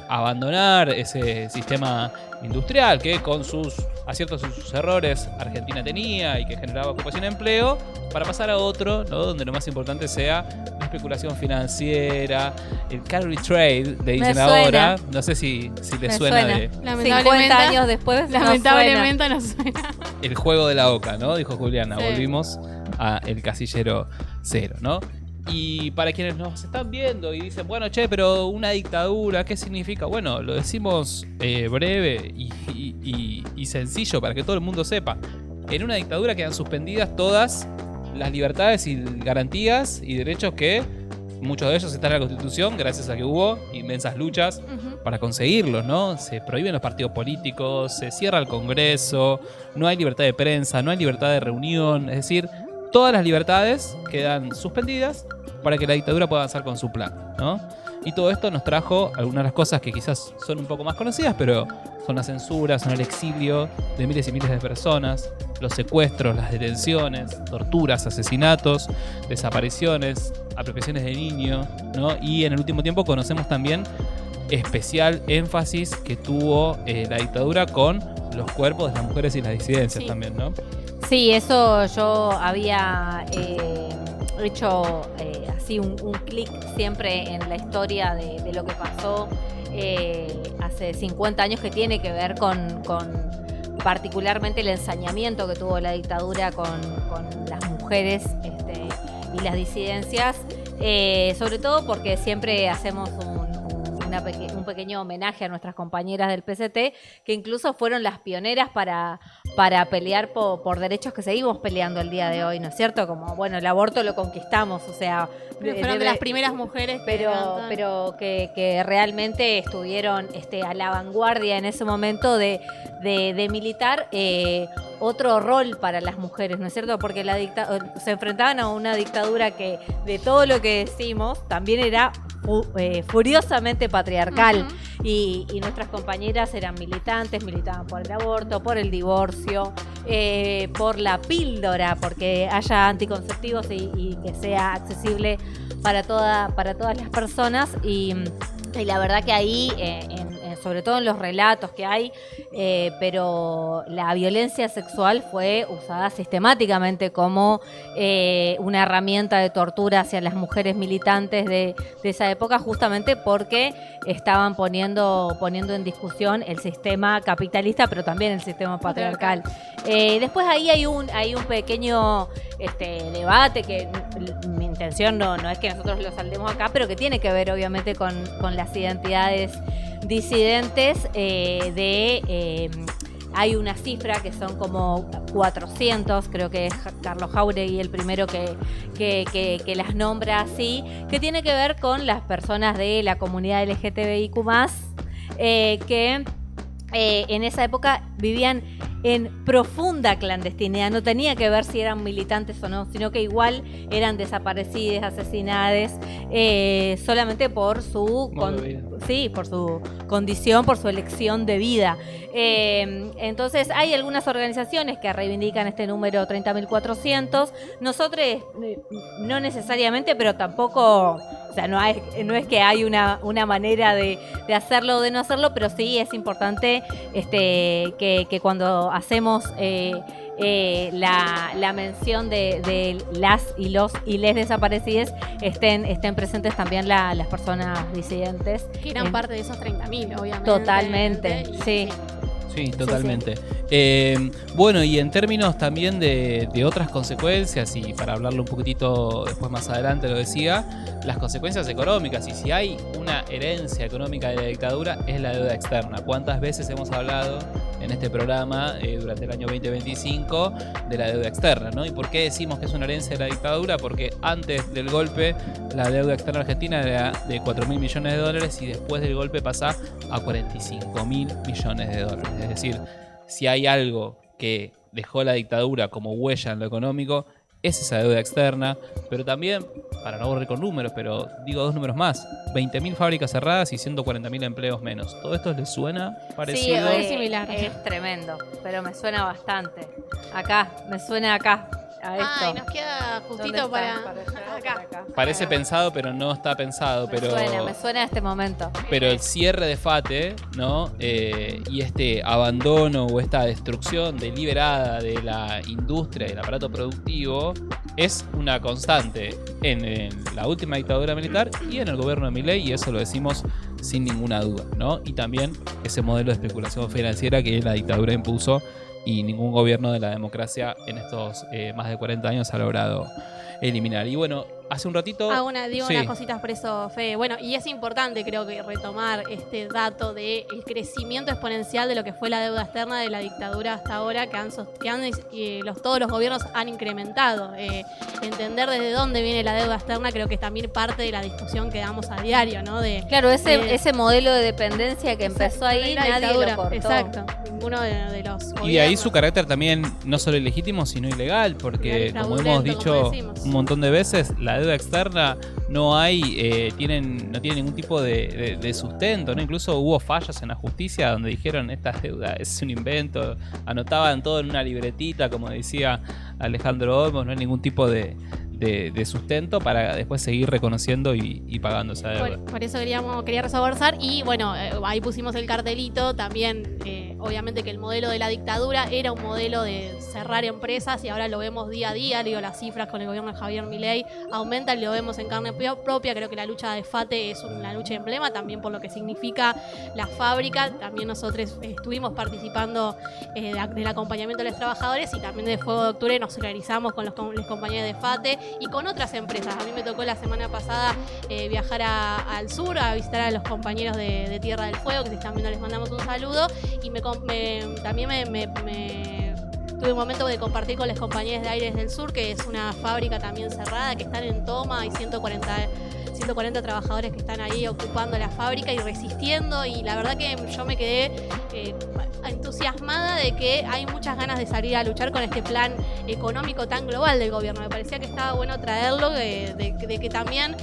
S5: Abandonar ese sistema industrial que con sus aciertos y sus errores Argentina tenía y que generaba ocupación y empleo, para pasar a otro, ¿no? Donde lo más importante sea la especulación financiera, el carry trade, le dicen ahora. No sé si les suena de
S6: 50 años después.
S2: Lamentablemente no suena.
S5: el juego de la oca, ¿no? Dijo Juliana. Sí. Volvimos a el casillero cero, ¿no? Y para quienes nos están viendo y dicen, bueno, che, pero una dictadura, ¿qué significa? Bueno, lo decimos breve y sencillo para que todo el mundo sepa. En una dictadura quedan suspendidas todas las libertades y garantías y derechos que muchos de ellos están en la Constitución gracias a que hubo inmensas luchas para conseguirlos, ¿no? Se prohíben los partidos políticos, se cierra el Congreso, no hay libertad de prensa, no hay libertad de reunión, es decir, todas las libertades quedan suspendidas para que la dictadura pueda avanzar con su plan, ¿no? Y todo esto nos trajo algunas de las cosas que quizás son un poco más conocidas, pero son la censura, son el exilio de miles y miles de personas, los secuestros, las detenciones, torturas, asesinatos, desapariciones, apropiaciones de niños, ¿no? Y en el último tiempo conocemos también especial énfasis que tuvo la dictadura con los cuerpos de las mujeres y las disidencias también, ¿no?
S6: Sí, eso yo había hecho así un clic siempre en la historia de lo que pasó hace 50 años, que tiene que ver con particularmente el ensañamiento que tuvo la dictadura con las mujeres y las disidencias, sobre todo porque siempre hacemos un pequeño homenaje a nuestras compañeras del PCT, que incluso fueron las pioneras para pelear por derechos que seguimos peleando el día de hoy, ¿no es cierto? Como, bueno, el aborto lo conquistamos, o sea...
S2: Fueron de las primeras mujeres
S6: pero que realmente estuvieron a la vanguardia en ese momento de militar otro rol para las mujeres, ¿no es cierto? Porque se enfrentaban a una dictadura que, de todo lo que decimos, también era furiosamente patriarcal. Y nuestras compañeras eran militantes, militaban por el aborto, por el divorcio, por la píldora, porque haya anticonceptivos y que sea accesible para todas las personas. Y la verdad que ahí, sobre todo en los relatos que hay, pero la violencia sexual fue usada sistemáticamente como una herramienta de tortura hacia las mujeres militantes de esa época, justamente porque estaban poniendo en discusión el sistema capitalista, pero también el sistema patriarcal. Después ahí hay un pequeño debate, que mi intención no es que nosotros lo saldemos acá, pero que tiene que ver obviamente con las identidades disidentes. Hay una cifra que son como 400, creo que es Carlos Jauregui el primero que las nombra así, que tiene que ver con las personas de la comunidad LGTBIQ+, que en esa época vivían en profunda clandestinidad. No tenía que ver si eran militantes o no, sino que igual eran desaparecidas, asesinadas, solamente por su condición, por su elección de vida. Entonces hay algunas organizaciones que reivindican este número 30.400. Nosotros no necesariamente, pero tampoco, o sea, no es que hay una manera de hacerlo o de no hacerlo, pero sí es importante que cuando hacemos la mención de las y los y les desaparecidas estén presentes también las personas disidentes.
S2: Que eran parte de esos 30.000, obviamente.
S6: Totalmente, sí.
S5: Sí, totalmente. Bueno, y en términos también de otras consecuencias, y para hablarlo un poquitito después más adelante lo decía, las consecuencias económicas, y si hay una herencia económica de la dictadura es la deuda externa. ¿Cuántas veces hemos hablado en este programa durante el año 2025 de la deuda externa, ¿no? ¿Y por qué decimos que es una herencia de la dictadura? Porque antes del golpe la deuda externa argentina era de 4.000 millones de dólares y después del golpe pasa a 45.000 millones de dólares. Es decir, si hay algo que dejó la dictadura como huella en lo económico, es esa deuda externa, pero también, para no aburrir con números, pero digo 2 números más, 20.000 fábricas cerradas y 140.000 empleos menos. ¿Todo esto les suena parecido?
S2: es similar.
S6: Es tremendo, pero me suena bastante. Me suena acá. A esto.
S2: Ah, y nos queda justito
S6: ¿Dónde
S2: para
S6: está? Allá,
S2: acá.
S6: por acá.
S5: Parece pensado, pero no está pensado.
S6: Me suena este momento.
S5: Pero el cierre de FATE, ¿no? Y este abandono o esta destrucción deliberada de la industria y el aparato productivo es una constante en la última dictadura militar y en el gobierno de Milei, y eso lo decimos sin ninguna duda, ¿no? Y también ese modelo de especulación financiera que la dictadura impuso y ningún gobierno de la democracia en estos más de 40 años ha logrado eliminar. Y bueno, hace un ratito...
S2: Digo unas cositas por eso, Fede. Bueno, y es importante creo que retomar este dato del crecimiento exponencial de lo que fue la deuda externa de la dictadura hasta ahora, todos los gobiernos han incrementado. Entender desde dónde viene la deuda externa creo que es también parte de la discusión que damos a diario, ¿no?
S6: Claro, ese modelo de dependencia que empezó ahí, nadie lo cortó.
S2: Exacto, ninguno de los gobiernos.
S5: Y de ahí su carácter también no solo ilegítimo, sino ilegal, porque como hemos dicho un montón de veces, la deuda externa no tiene ningún tipo de sustento, ¿no? Incluso hubo fallos en la justicia donde dijeron esta deuda es un invento, anotaban todo en una libretita, como decía Alejandro Olmos, no hay ningún tipo de sustento para después seguir reconociendo y pagando esa deuda.
S2: Bueno, por eso quería resaltar y bueno, ahí pusimos el cartelito también, obviamente que el modelo de la dictadura era un modelo de cerrar empresas y ahora lo vemos día a día, digo, las cifras con el gobierno de Javier Milei aumentan, lo vemos en carne propia, creo que la lucha de FATE es una lucha de emblema también por lo que significa la fábrica, también nosotros estuvimos participando del acompañamiento de los trabajadores y también de Fuego de Octubre nos solidarizamos con los compañeros de FATE y con otras empresas. A mí me tocó la semana pasada viajar al sur a visitar a los compañeros de Tierra del Fuego, que si están viendo les mandamos un saludo, y también tuve un momento de compartir con los compañeros de Aires del Sur, que es una fábrica también cerrada, que están en toma, hay 140 trabajadores que están ahí ocupando la fábrica y resistiendo, y la verdad que yo me quedé entusiasmada de que hay muchas ganas de salir a luchar con este plan económico tan global del gobierno. Me parecía que estaba bueno traerlo, de que también,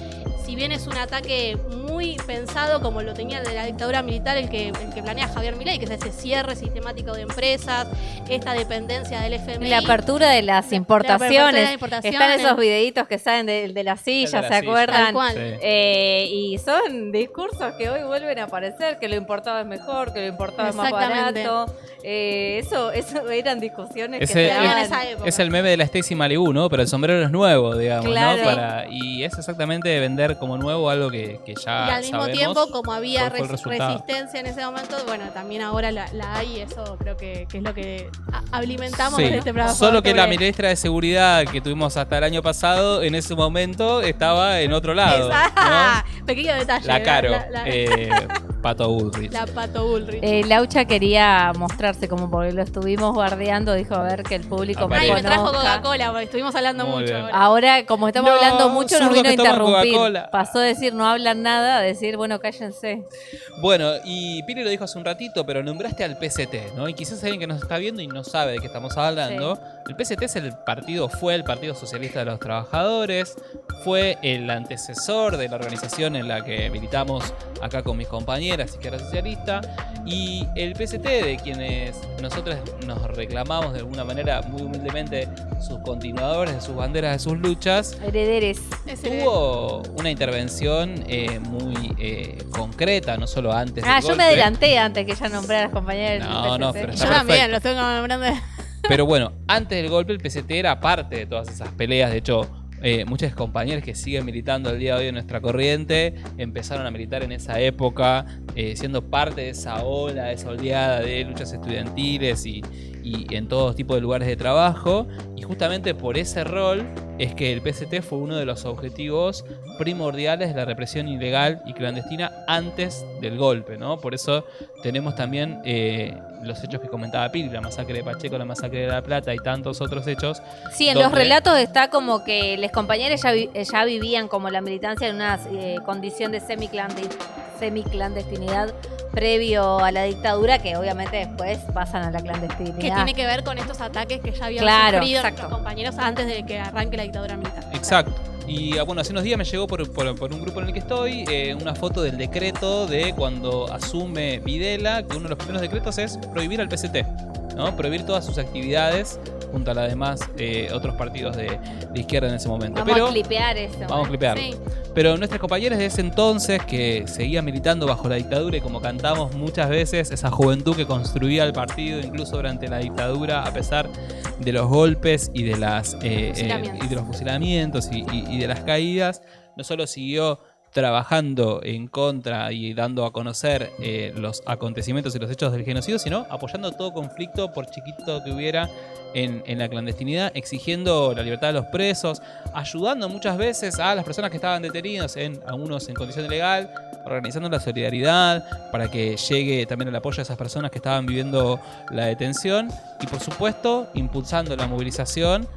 S2: si bien es un ataque muy pensado como lo tenía el de la dictadura militar, el que planea Javier Milei, que es ese cierre sistemático de empresas, esta dependencia del FMI.
S6: La apertura de las importaciones.
S2: importaciones.
S6: Están esos videitos que salen de la silla, ¿se acuerdan?
S2: Tal cual.
S5: Sí.
S6: Y son discursos que hoy vuelven a aparecer, que lo importado es mejor, que lo importado es más barato. Eso eran discusiones que se daban
S2: en esa época.
S5: Es el meme de la Stacy Malibu, ¿no? Pero el sombrero es nuevo, digamos,
S6: Claro.
S5: ¿no? Y es exactamente vender como nuevo algo que ya
S2: Y al mismo
S5: sabemos
S2: tiempo, como había
S5: cuál fue el resultado.
S2: resistencia en ese momento, bueno, también ahora la hay, y eso creo que es lo que alimentamos
S5: Sí,
S2: desde este programa.
S5: solo que la ministra de Seguridad que tuvimos hasta el año pasado, en ese momento estaba en otro lado, ¿no?
S2: Pequeño detalle.
S5: La Caro,
S2: La
S5: Pato Bullrich.
S2: Pato Bullrich.
S6: Laucha quería mostrarse como porque lo estuvimos bardeando, dijo a ver que el público me
S2: Ay, me trajo
S6: conozca.
S2: Coca-Cola, porque estuvimos hablando
S5: Muy
S2: mucho.
S5: bien.
S2: Ahora.
S6: Ahora, como estamos
S5: No,
S6: hablando mucho, nos
S5: zurdos
S6: vino a
S5: que toman
S6: interrumpir.
S5: Coca-Cola.
S6: Pasó de decir no hablan nada a decir, bueno, cállense.
S5: Bueno, y Pili lo dijo hace un ratito, pero nombraste al PCT, ¿no? Y quizás alguien que nos está viendo y no sabe de qué estamos hablando.
S6: Sí.
S5: El PCT fue el Partido Socialista de los Trabajadores, fue el antecesor de la organización en la que militamos acá con mis compañeras, Izquierda Socialista, y el PCT, de quienes nosotros nos reclamamos de alguna manera muy humildemente sus continuadores, de sus banderas, de sus luchas,
S6: Herederes.
S5: tuvo una intervención muy concreta, no solo antes del
S6: Yo
S5: golpe.
S6: me adelanté antes que ella nombrara a las compañeras del
S5: No,
S6: PCT.
S5: no, pero
S2: Yo
S5: está
S2: también,
S5: perfecto.
S2: lo estoy nombrando.
S5: Pero bueno, antes del golpe el PCT era parte de todas esas peleas. De hecho, muchas compañeras que siguen militando el día de hoy en nuestra corriente empezaron a militar en esa época, siendo parte de esa ola, de esa oleada de luchas estudiantiles y en todo tipo de lugares de trabajo, y justamente por ese rol es que el PST fue uno de los objetivos primordiales de la represión ilegal y clandestina antes del golpe, ¿no? Por eso tenemos también los hechos que comentaba Pili, la masacre de Pacheco, la masacre de La Plata y tantos otros hechos.
S6: Sí, en los relatos está como que los compañeros ya vivían como la militancia en una condición de semiclandestinidad previo a la dictadura, que obviamente después pasan a la clandestinidad.
S2: Que tiene que ver con estos ataques que ya habían sufrido nuestros compañeros antes de que arranque la dictadura militar.
S5: Exacto. Y bueno, hace unos días me llegó por un grupo en el que estoy una foto del decreto de cuando asume Videla, que uno de los primeros decretos es prohibir al PST, ¿no? Prohibir todas sus actividades junto a las demás otros partidos de izquierda en ese momento.
S6: Vamos a clipear eso.
S5: Vamos a clipearlo. Sí. Pero nuestras compañeras de ese entonces, que seguían militando bajo la dictadura, y como cantamos muchas veces, esa juventud que construía el partido incluso durante la dictadura, a pesar de los golpes y de los fusilamientos y de las caídas, no solo siguió trabajando en contra y dando a conocer los acontecimientos y los hechos del genocidio, sino apoyando todo conflicto, por chiquito que hubiera, en la clandestinidad, exigiendo la libertad de los presos, ayudando muchas veces a las personas que estaban detenidas, algunos en condición ilegal, organizando la solidaridad para que llegue también el apoyo a esas personas que estaban viviendo la detención, y por supuesto impulsando la movilización,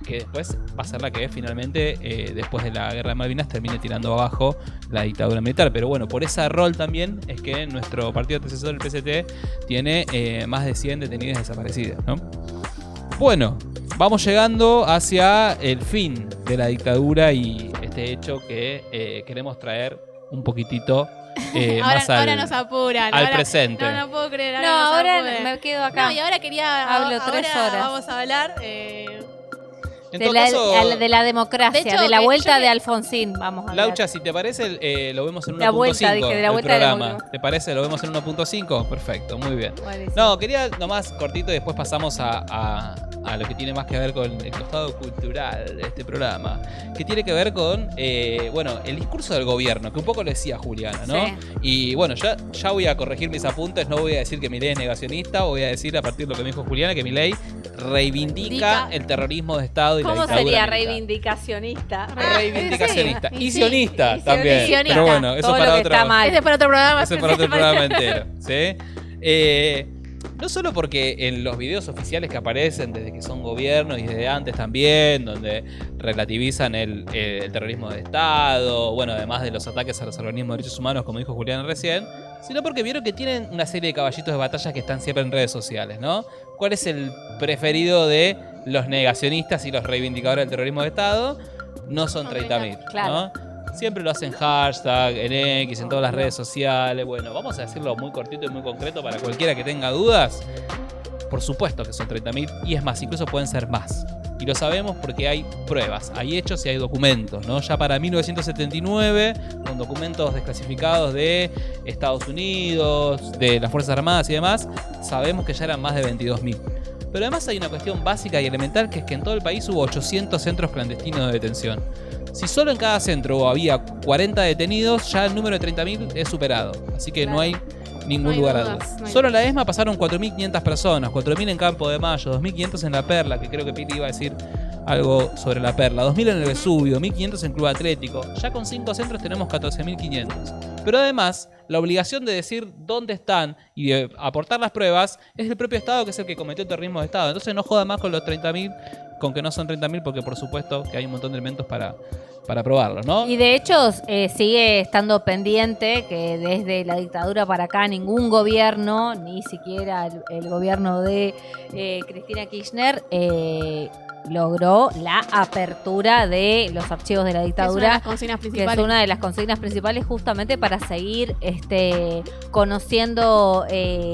S5: que después va a ser la que finalmente, después de la Guerra de Malvinas, termine tirando abajo la dictadura militar. Pero bueno, por ese rol también es que nuestro partido antecesor, el PST, tiene más de 100 detenidas desaparecidas, ¿no? Bueno, vamos llegando hacia el fin de la dictadura y este hecho que queremos traer un poquitito más
S2: ahora nos apuran.
S5: Al presente.
S2: No puedo creer.
S6: Ahora me quedo acá.
S2: No, y ahora
S6: Hablo 3 horas.
S2: Vamos a hablar...
S6: de la democracia, de la vuelta de Alfonsín, vamos a hablar.
S5: Laucha, si te parece, lo vemos en 1.5.
S6: La vuelta, dije, de la vuelta del programa.
S5: ¿Te parece? ¿Lo vemos en 1.5? Perfecto, muy bien.
S6: Buenísimo.
S5: No, quería nomás cortito y después pasamos a lo que tiene más que ver con el costado cultural de este programa, que tiene que ver con, el discurso del gobierno, que un poco lo decía Juliana, ¿no?
S6: Sí.
S5: Y bueno, ya voy a corregir mis apuntes, no voy a decir que Milei es negacionista, voy a decir a partir de lo que me dijo Juliana, que Milei reivindica el terrorismo de Estado y la
S6: ¿Cómo
S5: dictadura
S6: sería
S5: militar.
S6: Reivindicacionista?
S5: Reivindicacionista.
S6: Sí.
S5: Y sionista también.
S6: Sionista.
S5: Pero bueno, eso
S6: Todo
S5: para
S6: lo que
S5: otro.
S6: está mal.
S2: Ese es para otro programa.
S5: Ese es para otro programa entero. ¿Sí? No solo porque en los videos oficiales que aparecen desde que son gobiernos y desde antes también, donde relativizan el terrorismo de Estado, bueno, además de los ataques a los organismos de derechos humanos, como dijo Julián recién, sino porque vieron que tienen una serie de caballitos de batalla que están siempre en redes sociales, ¿no? ¿Cuál es el preferido de los negacionistas y los reivindicadores del terrorismo de Estado? No son 30.000,
S6: claro.
S5: ¿no? Siempre lo hacen hashtag, en X, en todas las redes sociales. Bueno, vamos a decirlo muy cortito y muy concreto para cualquiera que tenga dudas. Por supuesto que son 30.000 y es más, incluso pueden ser más. Y lo sabemos porque hay pruebas, hay hechos y hay documentos, ¿no? Ya para 1979, con documentos desclasificados de Estados Unidos, de las Fuerzas Armadas y demás, sabemos que ya eran más de 22.000. Pero además hay una cuestión básica y elemental, que es que en todo el país hubo 800 centros clandestinos de detención. Si solo en cada centro había 40 detenidos, ya el número de 30.000 es superado. Así que no hay ningún lugar a dudas. Solo en la ESMA pasaron 4.500 personas, 4.000 en Campo de Mayo, 2.500 en La Perla, que creo que Pili iba a decir algo sobre La Perla, 2.000 en el Vesubio, 1.500 en Club Atlético. Ya con 5 centros tenemos 14.500. Pero además, la obligación de decir dónde están y de aportar las pruebas es el propio Estado, que es el que cometió el terrorismo de Estado. Entonces no joda más con los 30.000, con que no son 30.000, porque por supuesto que hay un montón de elementos para probarlo, ¿no?
S6: Y de hecho sigue estando pendiente que desde la dictadura para acá ningún gobierno, ni siquiera el gobierno de Cristina Kirchner, logró la apertura de los archivos de la dictadura,
S2: que es
S6: una de las consignas principales justamente para seguir conociendo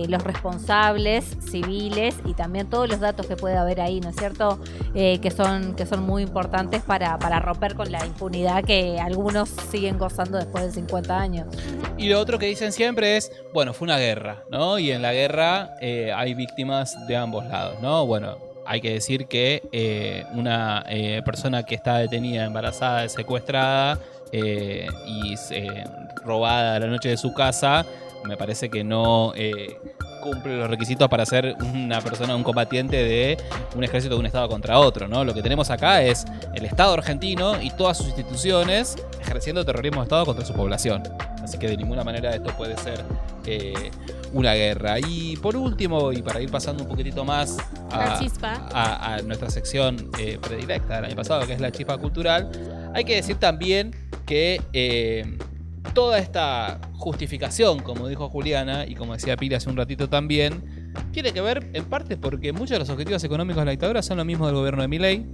S6: los responsables civiles y también todos los datos que puede haber ahí, ¿no es cierto? Que son muy importantes para romper con la impunidad que algunos siguen gozando después de 50 años.
S5: Y lo otro que dicen siempre es, bueno, fue una guerra, ¿no? Y en la guerra hay víctimas de ambos lados, ¿no? Bueno, hay que decir que una persona que está detenida, embarazada, secuestrada y robada a la noche de su casa, me parece que no cumple los requisitos para ser una persona, un combatiente de un ejército de un estado contra otro, ¿no? Lo que tenemos acá es el Estado argentino y todas sus instituciones ejerciendo terrorismo de Estado contra su población. Así que de ninguna manera esto puede ser una guerra. Y por último, y para ir pasando un poquitito más
S2: La chispa.
S5: a nuestra sección predilecta del año pasado, que es la chispa cultural, hay que decir también que toda esta justificación, como dijo Juliana y como decía Pili hace un ratito también, tiene que ver en parte porque muchos de los objetivos económicos de la dictadura son los mismos del gobierno de Milei.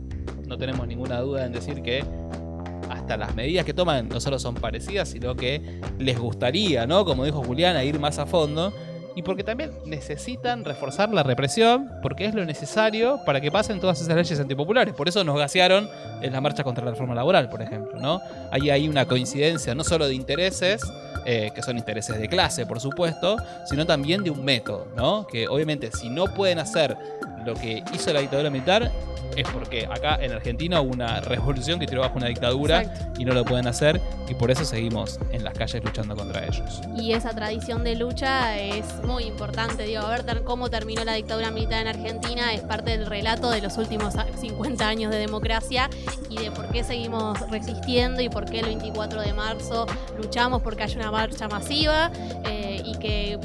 S5: No tenemos ninguna duda en decir que hasta las medidas que toman no solo son parecidas, sino que les gustaría, ¿no? Como dijo Juliana, ir más a fondo. Y porque también necesitan reforzar la represión, porque es lo necesario para que pasen todas esas leyes antipopulares. Por eso nos gasearon en la marcha contra la reforma laboral, por ejemplo, ¿no? Ahí hay una coincidencia no solo de intereses, que son intereses de clase, por supuesto, sino también de un método, ¿no? Que obviamente si no pueden hacer lo que hizo la dictadura militar, es porque acá en Argentina hubo una revolución que tiró bajo una dictadura. Exacto. Y no lo pueden hacer, y por eso seguimos en las calles luchando contra ellos.
S2: Y esa tradición de lucha es muy importante, digo, ver cómo terminó la dictadura militar en Argentina es parte del relato de los últimos 50 años de democracia y de por qué seguimos resistiendo y por qué el 24 de marzo luchamos porque haya una marcha masiva y que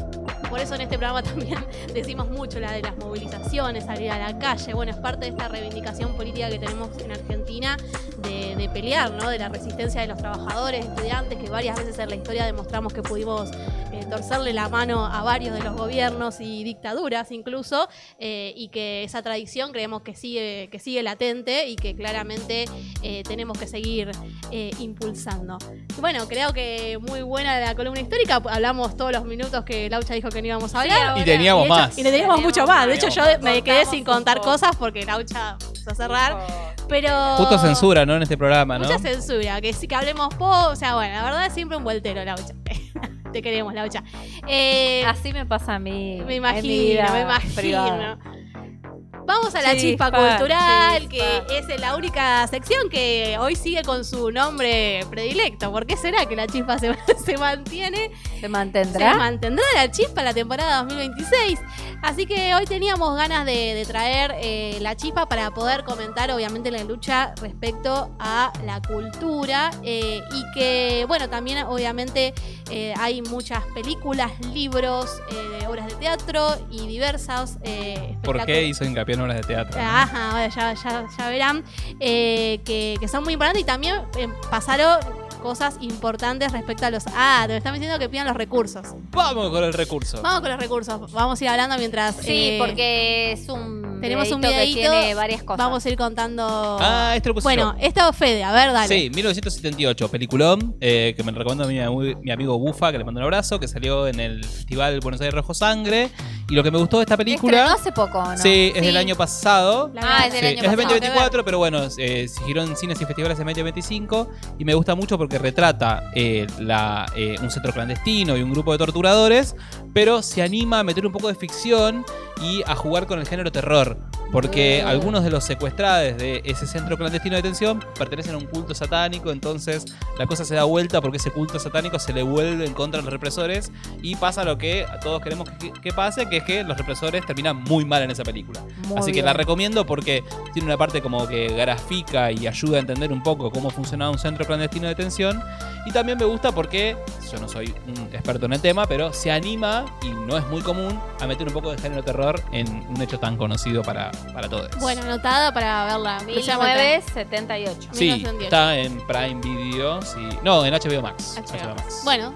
S2: por eso en este programa también decimos mucho la de las movilizaciones, salir a la calle. Bueno, es parte de esta reivindicación política que tenemos en Argentina de pelear, ¿no? De la resistencia de los trabajadores, estudiantes, que varias veces en la historia demostramos que pudimos torcerle la mano a varios de los gobiernos y dictaduras incluso, y que esa tradición creemos que sigue latente y que claramente tenemos que seguir impulsando. Bueno, creo que muy buena la columna histórica, hablamos todos los minutos que Laucha dijo que no íbamos a hablar.
S5: Y teníamos más.
S2: Y le teníamos mucho más. De hecho, yo me quedé sin contar cosas porque Laucha empezó a cerrar. Pero
S5: justo censura, ¿no? En este programa, ¿no?
S2: Mucha censura, que sí que hablemos poco. O sea, bueno, la verdad es siempre un vueltero, Laucha. Te queremos, Laucha.
S6: Así me pasa a mí.
S2: Me imagino.
S6: Privada.
S2: Vamos a la chispa cultural, que es la única sección que hoy sigue con su nombre predilecto. ¿Por qué será que la chispa se mantiene?
S6: ¿Se mantendrá?
S2: Se mantendrá la chispa la temporada 2026. Así que hoy teníamos ganas de traer la chispa para poder comentar, obviamente, la lucha respecto a la cultura. Y que, bueno, también, obviamente, hay muchas películas, libros, obras de teatro y diversas
S5: ¿Por qué hizo hincapié en obras de teatro?
S2: Ajá, bueno, ya verán que son muy importantes y también pasaron cosas importantes respecto a los... te están diciendo que pidan los recursos.
S5: Vamos con el recurso.
S2: Vamos con los recursos. Vamos a ir hablando mientras...
S6: Sí, porque es
S2: tenemos un
S6: videíto que tiene varias cosas.
S2: Vamos a ir contando...
S5: Este lo puse
S2: Bueno, esto Fede, a ver, dale.
S5: Sí, 1978, peliculón, que me recomienda mi amigo Bufa, que le mando un abrazo, que salió en el Festival Buenos Aires Rojo Sangre. Y lo que me gustó de esta película...
S6: Estrenó hace poco, ¿no?
S5: Sí, es del año pasado.
S6: Es del año pasado.
S5: Es del 2024, pero bueno, siguió en cines y festivales en 2025. Y me gusta mucho porque retrata un centro clandestino y un grupo de torturadores, pero se anima a meter un poco de ficción y a jugar con el género terror. Porque algunos de los secuestrados de ese centro clandestino de detención pertenecen a un culto satánico, entonces la cosa se da vuelta porque ese culto satánico se le vuelve en contra de los represores y pasa lo que todos queremos que pase, que es que los represores terminan muy mal en esa película. Así que la recomiendo porque tiene una parte como que grafica y ayuda a entender un poco cómo funcionaba un centro clandestino de detención. Y también me gusta porque, yo no soy un experto en el tema, pero se anima, y no es muy común, a meter un poco de género terror en un hecho tan conocido para todos.
S2: Bueno, anotada para verla.
S6: 1978.
S5: Sí, está en Prime Video. Sí. No, en HBO Max.
S2: HBO Max. Bueno,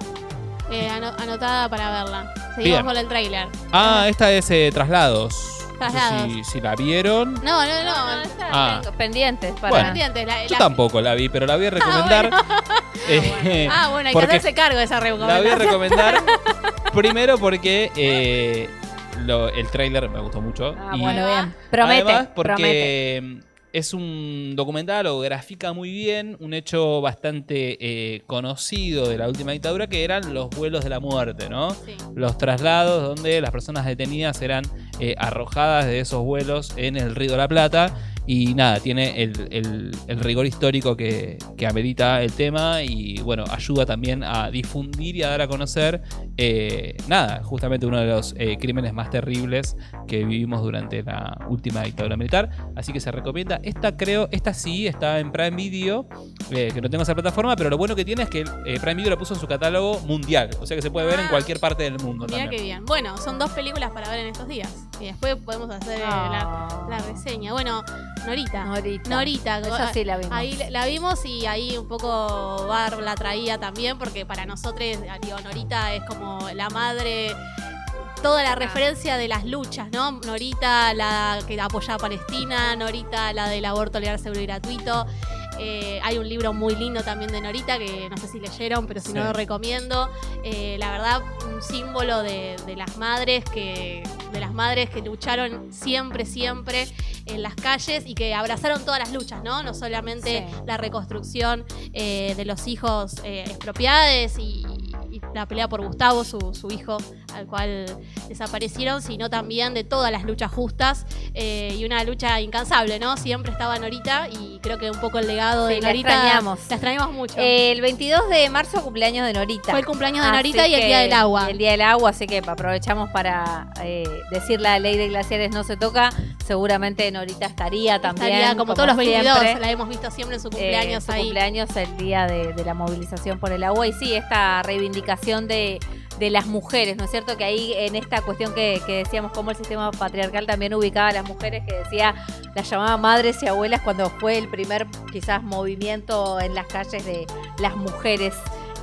S2: anotada para verla. Seguimos
S5: Bien.
S2: con el tráiler.
S5: Esta es Traslados.
S2: Traslados.
S5: No sé si la vieron.
S2: No.
S6: Tengo pendientes para...
S5: Bueno.
S2: Pendientes,
S5: Yo tampoco la vi, pero la voy a recomendar.
S2: Bueno, hay que hacerse cargo de esa recomendación.
S5: La voy a recomendar primero porque el tráiler me gustó mucho.
S6: Bueno, bien. Promete.
S5: Además, porque es un documental o grafica muy bien un hecho bastante conocido de la última dictadura, que eran los vuelos de la muerte, ¿no?
S2: Sí.
S5: Los traslados donde las personas detenidas eran arrojadas de esos vuelos en el Río de la Plata. Y nada, tiene el rigor histórico que amerita el tema y bueno, ayuda también a difundir y a dar a conocer justamente uno de los crímenes más terribles que vivimos durante la última dictadura militar. Así que se recomienda. Esta sí está en Prime Video, que no tengo esa plataforma, pero lo bueno que tiene es que Prime Video lo puso en su catálogo mundial, o sea que se puede ver en cualquier parte del mundo.
S2: Mirá
S5: también.
S2: qué bien. Bueno, son 2 películas para ver en estos días. Y después podemos hacer la reseña. Bueno, Norita.
S6: Esa sí la vimos.
S2: Ahí la vimos y ahí un poco Bar la traía también, porque para nosotros, digo, Norita es como la madre, toda la referencia de las luchas, ¿no? Norita, la que apoyaba a Palestina, Norita, la del aborto legal, seguro y gratuito. Hay un libro muy lindo también de Norita, que no sé si leyeron, pero si no lo recomiendo. La verdad, un símbolo de las madres que lucharon siempre en las calles y que abrazaron todas las luchas, ¿no? No solamente la reconstrucción de los hijos expropiados y la pelea por Gustavo, su hijo, al cual desaparecieron, sino también de todas las luchas justas y una lucha incansable, ¿no? Siempre estaba Norita y creo que un poco el legado de Norita.
S6: La
S2: extrañamos mucho.
S6: El 22 de marzo, cumpleaños de Norita.
S2: Fue el cumpleaños de Norita y el Día del Agua.
S6: El Día del Agua, así que aprovechamos para decir la ley de glaciares no se toca. Seguramente Norita estaría también.
S2: Estaría como todos los 22,
S6: siempre.
S2: la hemos visto siempre en su cumpleaños
S6: su
S2: ahí.
S6: cumpleaños, el día de la movilización por el agua. Y sí, esta reivindicación de las mujeres, ¿no es cierto? Que ahí en esta cuestión que decíamos, cómo el sistema patriarcal también ubicaba a las mujeres, que decía, las llamaba madres y abuelas, cuando fue el primer quizás movimiento en las calles de las mujeres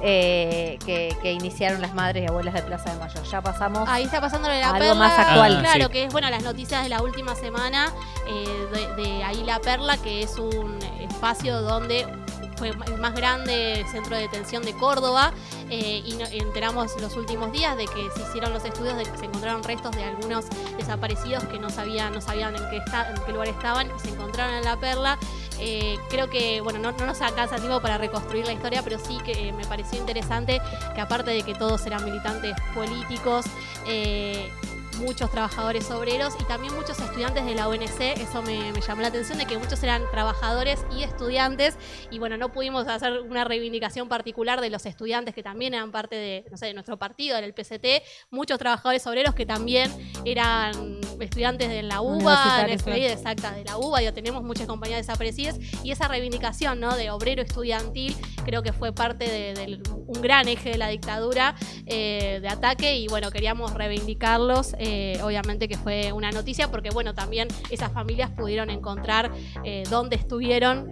S6: que iniciaron las madres y abuelas de Plaza de Mayo. Ya pasamos.
S2: Ahí está pasando la
S6: algo
S2: Perla.
S6: más actual.
S2: Claro, que es las noticias de la última semana de ahí La Perla, que es un espacio donde fue el más grande centro de detención de Córdoba y enteramos los últimos días de que se hicieron los estudios de que se encontraron restos de algunos desaparecidos que no sabían en qué lugar estaban y se encontraron en La Perla. Creo que, no nos alcanza tiempo para reconstruir la historia, pero sí que me pareció interesante que, aparte de que todos eran militantes políticos, muchos trabajadores obreros y también muchos estudiantes de la UNC. Eso me llamó la atención, de que muchos eran trabajadores y estudiantes, y no pudimos hacer una reivindicación particular de los estudiantes que también eran parte de nuestro partido, del PCT, muchos trabajadores obreros que también eran estudiantes de la UBA, de la UBA, tenemos muchas compañías desaparecidas, y esa reivindicación, ¿no?, de obrero estudiantil creo que fue parte de un gran eje de la dictadura de ataque, y queríamos reivindicarlos. Obviamente que fue una noticia porque también esas familias pudieron encontrar dónde estuvieron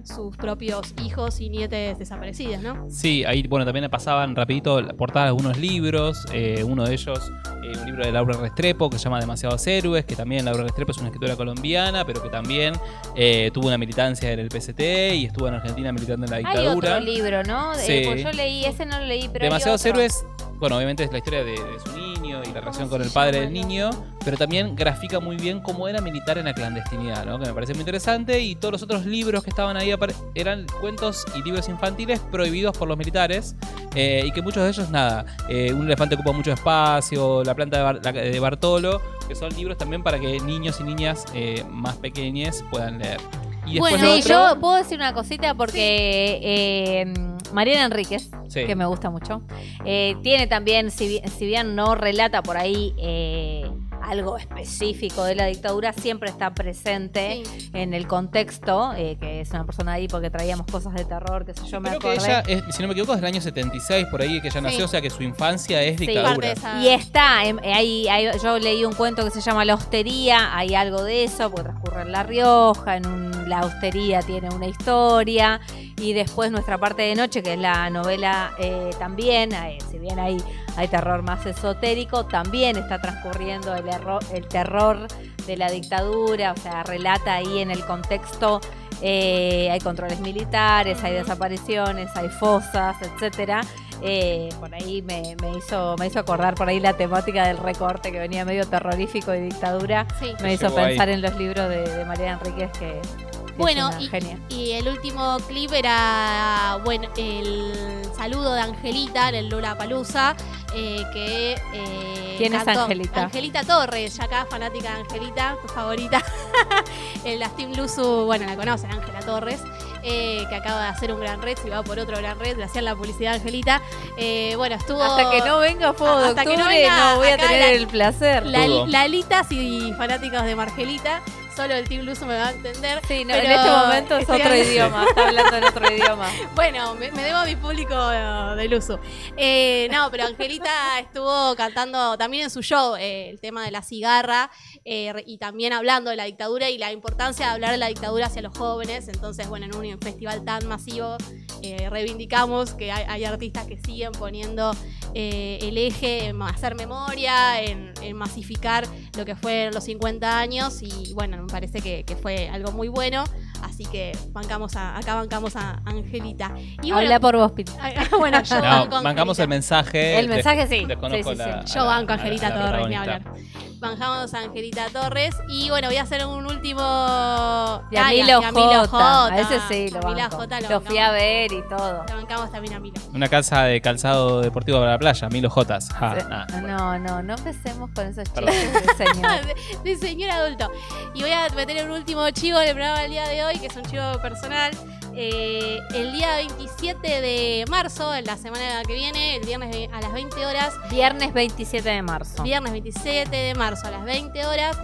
S2: sus propios hijos y nietes desaparecidos, ¿no?
S5: Sí, ahí también pasaban rapidito la portada de algunos libros, uno de ellos un libro de Laura Restrepo que se llama Demasiados Héroes, que también Laura Restrepo es una escritora colombiana, pero que también tuvo una militancia en el PCT y estuvo en Argentina militando en la dictadura.
S6: Hay otro libro, ¿no?
S5: Sí.
S6: Pues yo leí, ese no lo leí, pero
S5: Demasiados
S6: hay otro.
S5: Héroes, obviamente es la historia de su niño y la relación con el padre del niño, pero también grafica muy bien cómo era militar en la clandestinidad, ¿no? Que me parece muy interesante, y todos los otros libros que estaban ahí eran cuentos y libros infantiles prohibidos por los militares, y que muchos de ellos, Un elefante ocupa mucho espacio, La planta de Bartolo, que son libros también para que niños y niñas más pequeños puedan leer. Y después
S6: yo puedo decir una cosita porque Mariana Enríquez, que me gusta mucho, tiene también, si bien no relata por ahí algo específico de la dictadura, siempre está presente en el contexto, que es una persona ahí porque traíamos cosas de terror, qué sé yo, me acordé.
S5: Creo que ella, si no me equivoco, es del año 76, por ahí que ella nació, o sea que su infancia es dictadura.
S6: Y está, yo leí un cuento que se llama La Hostería, hay algo de eso, porque transcurre en La Rioja, La Hostería tiene una historia, y después Nuestra parte de noche, que es la novela también, si bien hay terror más esotérico, también está transcurriendo el terror de la dictadura, o sea, relata ahí en el contexto, hay controles militares, hay desapariciones, hay fosas, etcétera, Por ahí me hizo acordar por ahí la temática del recorte que venía medio terrorífico y dictadura.
S2: Sí.
S6: Me hizo
S5: Llegó ahí.
S6: pensar en los libros de Mariana Enríquez que
S2: Bueno,
S6: es una genia.
S2: y el último clip era, bueno, el saludo de Angelita en el Lollapalooza, que
S6: ¿Quién es
S2: cantó
S6: Angelita?
S2: Angelita Torres, ya acá fanática de Angelita, tu favorita. Las Team Luzu, bueno, la conocen, Ángela Torres, que acaba de hacer un gran red, y va por otro gran red, le hacían la publicidad a Angelita. Bueno, estuvo...
S6: Hasta que no venga Fuego de
S2: hasta que no
S6: Octubre,
S2: venga
S6: no voy a
S2: acá
S6: tener
S2: la-
S6: el placer.
S5: Dudo.
S2: Lalitas y fanáticos de Margelita, solo el Team Luzu me va a entender.
S6: Sí, no,
S2: pero
S6: en este momento es
S2: estoy
S6: otro
S2: hablando-
S6: idioma, está hablando en otro idioma.
S2: Bueno, me debo a mi público del uso. No, pero Angelita estuvo cantando también en su show el tema de la cigarra y también hablando de la dictadura y la importancia de hablar de la dictadura hacia los jóvenes. Entonces, bueno, en un festival tan masivo reivindicamos que hay artistas que siguen poniendo el eje en hacer memoria, en masificar lo que fueron los 50 años y bueno, me parece que fue algo muy bueno. Así que acá bancamos a Angelita. Y bueno,
S6: Habla por vos, Piti.
S2: bueno, yo
S5: No,
S2: banco a
S5: bancamos el
S2: Angelita.
S5: mensaje.
S6: El mensaje sí.
S5: Desconozco
S6: Sí, sí,
S5: la-
S6: sí.
S2: Yo
S5: a la-
S2: banco a Angelita
S5: a la
S2: Torres, ni
S5: protagonista.
S2: hablar. Banjamos a Angelita Torres. Y bueno, voy a hacer un último.
S6: Y a Milo
S2: J.
S6: J. A ese sí lo
S2: A Milo
S6: banco.
S2: J
S6: Lo fui a ver y todo.
S2: Lo bancamos también a Milo.
S5: Una casa de calzado deportivo para la playa, Milo Jotas. Ja,
S6: Sí.
S5: nada.
S6: No empecemos con esos
S5: Perdón.
S6: chistes de señor.
S2: de señor adulto. Y voy a meter un último chivo en el programa del día de hoy, que es un chivo personal. El día 27 de marzo, en la semana que viene, el viernes a las 20 horas,
S6: Viernes 27 de marzo.
S2: viernes 27 de marzo a las 20 horas,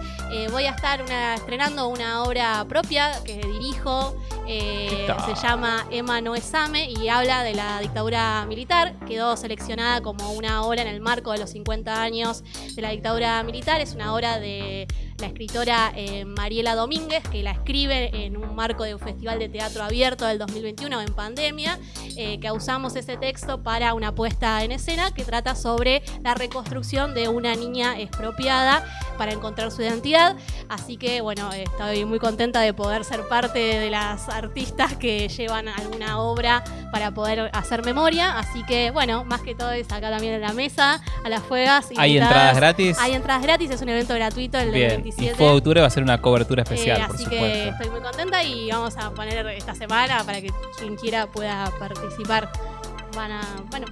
S2: voy a estar estrenando una obra propia que dirijo. Se llama Emma no exame y habla de la dictadura militar. Quedó seleccionada como una obra en el marco de los 50 años de la dictadura militar. Es una obra de la escritora Mariela Domínguez, que la escribe en un marco de un festival de teatro abierto del 2021 en pandemia, que usamos ese texto para una puesta en escena que trata sobre la reconstrucción de una niña expropiada para encontrar su identidad. Así que bueno, estoy muy contenta de poder ser parte de las artistas que llevan alguna obra para poder hacer memoria. Así que bueno, más que todo es acá también en la mesa, a las fuegas.
S5: ¿Hay
S2: invitadas.
S5: entradas gratis?
S2: Hay entradas gratis, es un evento gratuito el del
S5: Bien.
S2: 27.
S5: Y Fuego de Octubre va a ser una cobertura especial, por
S2: Así
S5: supuesto.
S2: que estoy muy contenta y vamos a poner esta semana para que quien quiera pueda participar.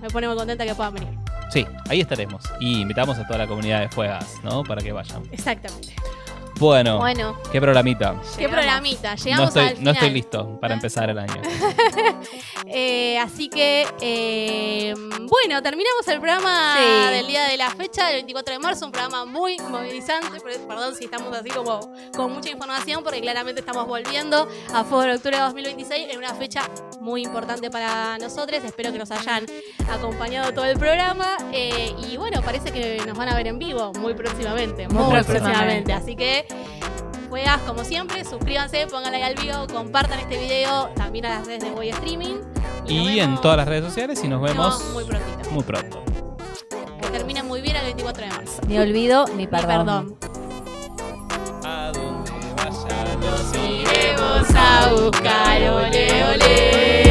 S2: Me pone muy contenta que puedan venir.
S5: Sí, ahí estaremos. Y invitamos a toda la comunidad de Fuegas, ¿no? Para que vayan.
S2: Exactamente.
S5: Bueno,
S6: Bueno,
S5: qué programita.
S2: Qué
S6: Llegamos.
S2: programita.
S5: No
S2: Llegamos al
S5: estoy,
S2: final.
S5: no estoy listo para empezar el año.
S2: Así que, bueno, terminamos el programa
S6: Sí.
S2: del día de la fecha, del 24 de marzo, un programa muy movilizante. Perdón si estamos así como con mucha información, porque claramente estamos volviendo a Fuego de Octubre de 2026 en una fecha muy importante para nosotros. Espero que nos hayan acompañado todo el programa. Y bueno, parece que nos van a ver en vivo muy próximamente. Muy
S6: próximamente.
S2: próximamente. Así que juegas como siempre, suscríbanse, pónganle like al video, compartan este video también a las redes de Voy Streaming. nos
S5: Y en
S2: vemos-
S5: todas las redes sociales y nos vemos
S2: muy prontito.
S5: muy pronto.
S2: Que termine muy bien el 24 de marzo.
S6: ni olvido ni
S2: Y
S6: perdón.
S5: A donde vayan los
S2: Iremos a buscar, ole, ole.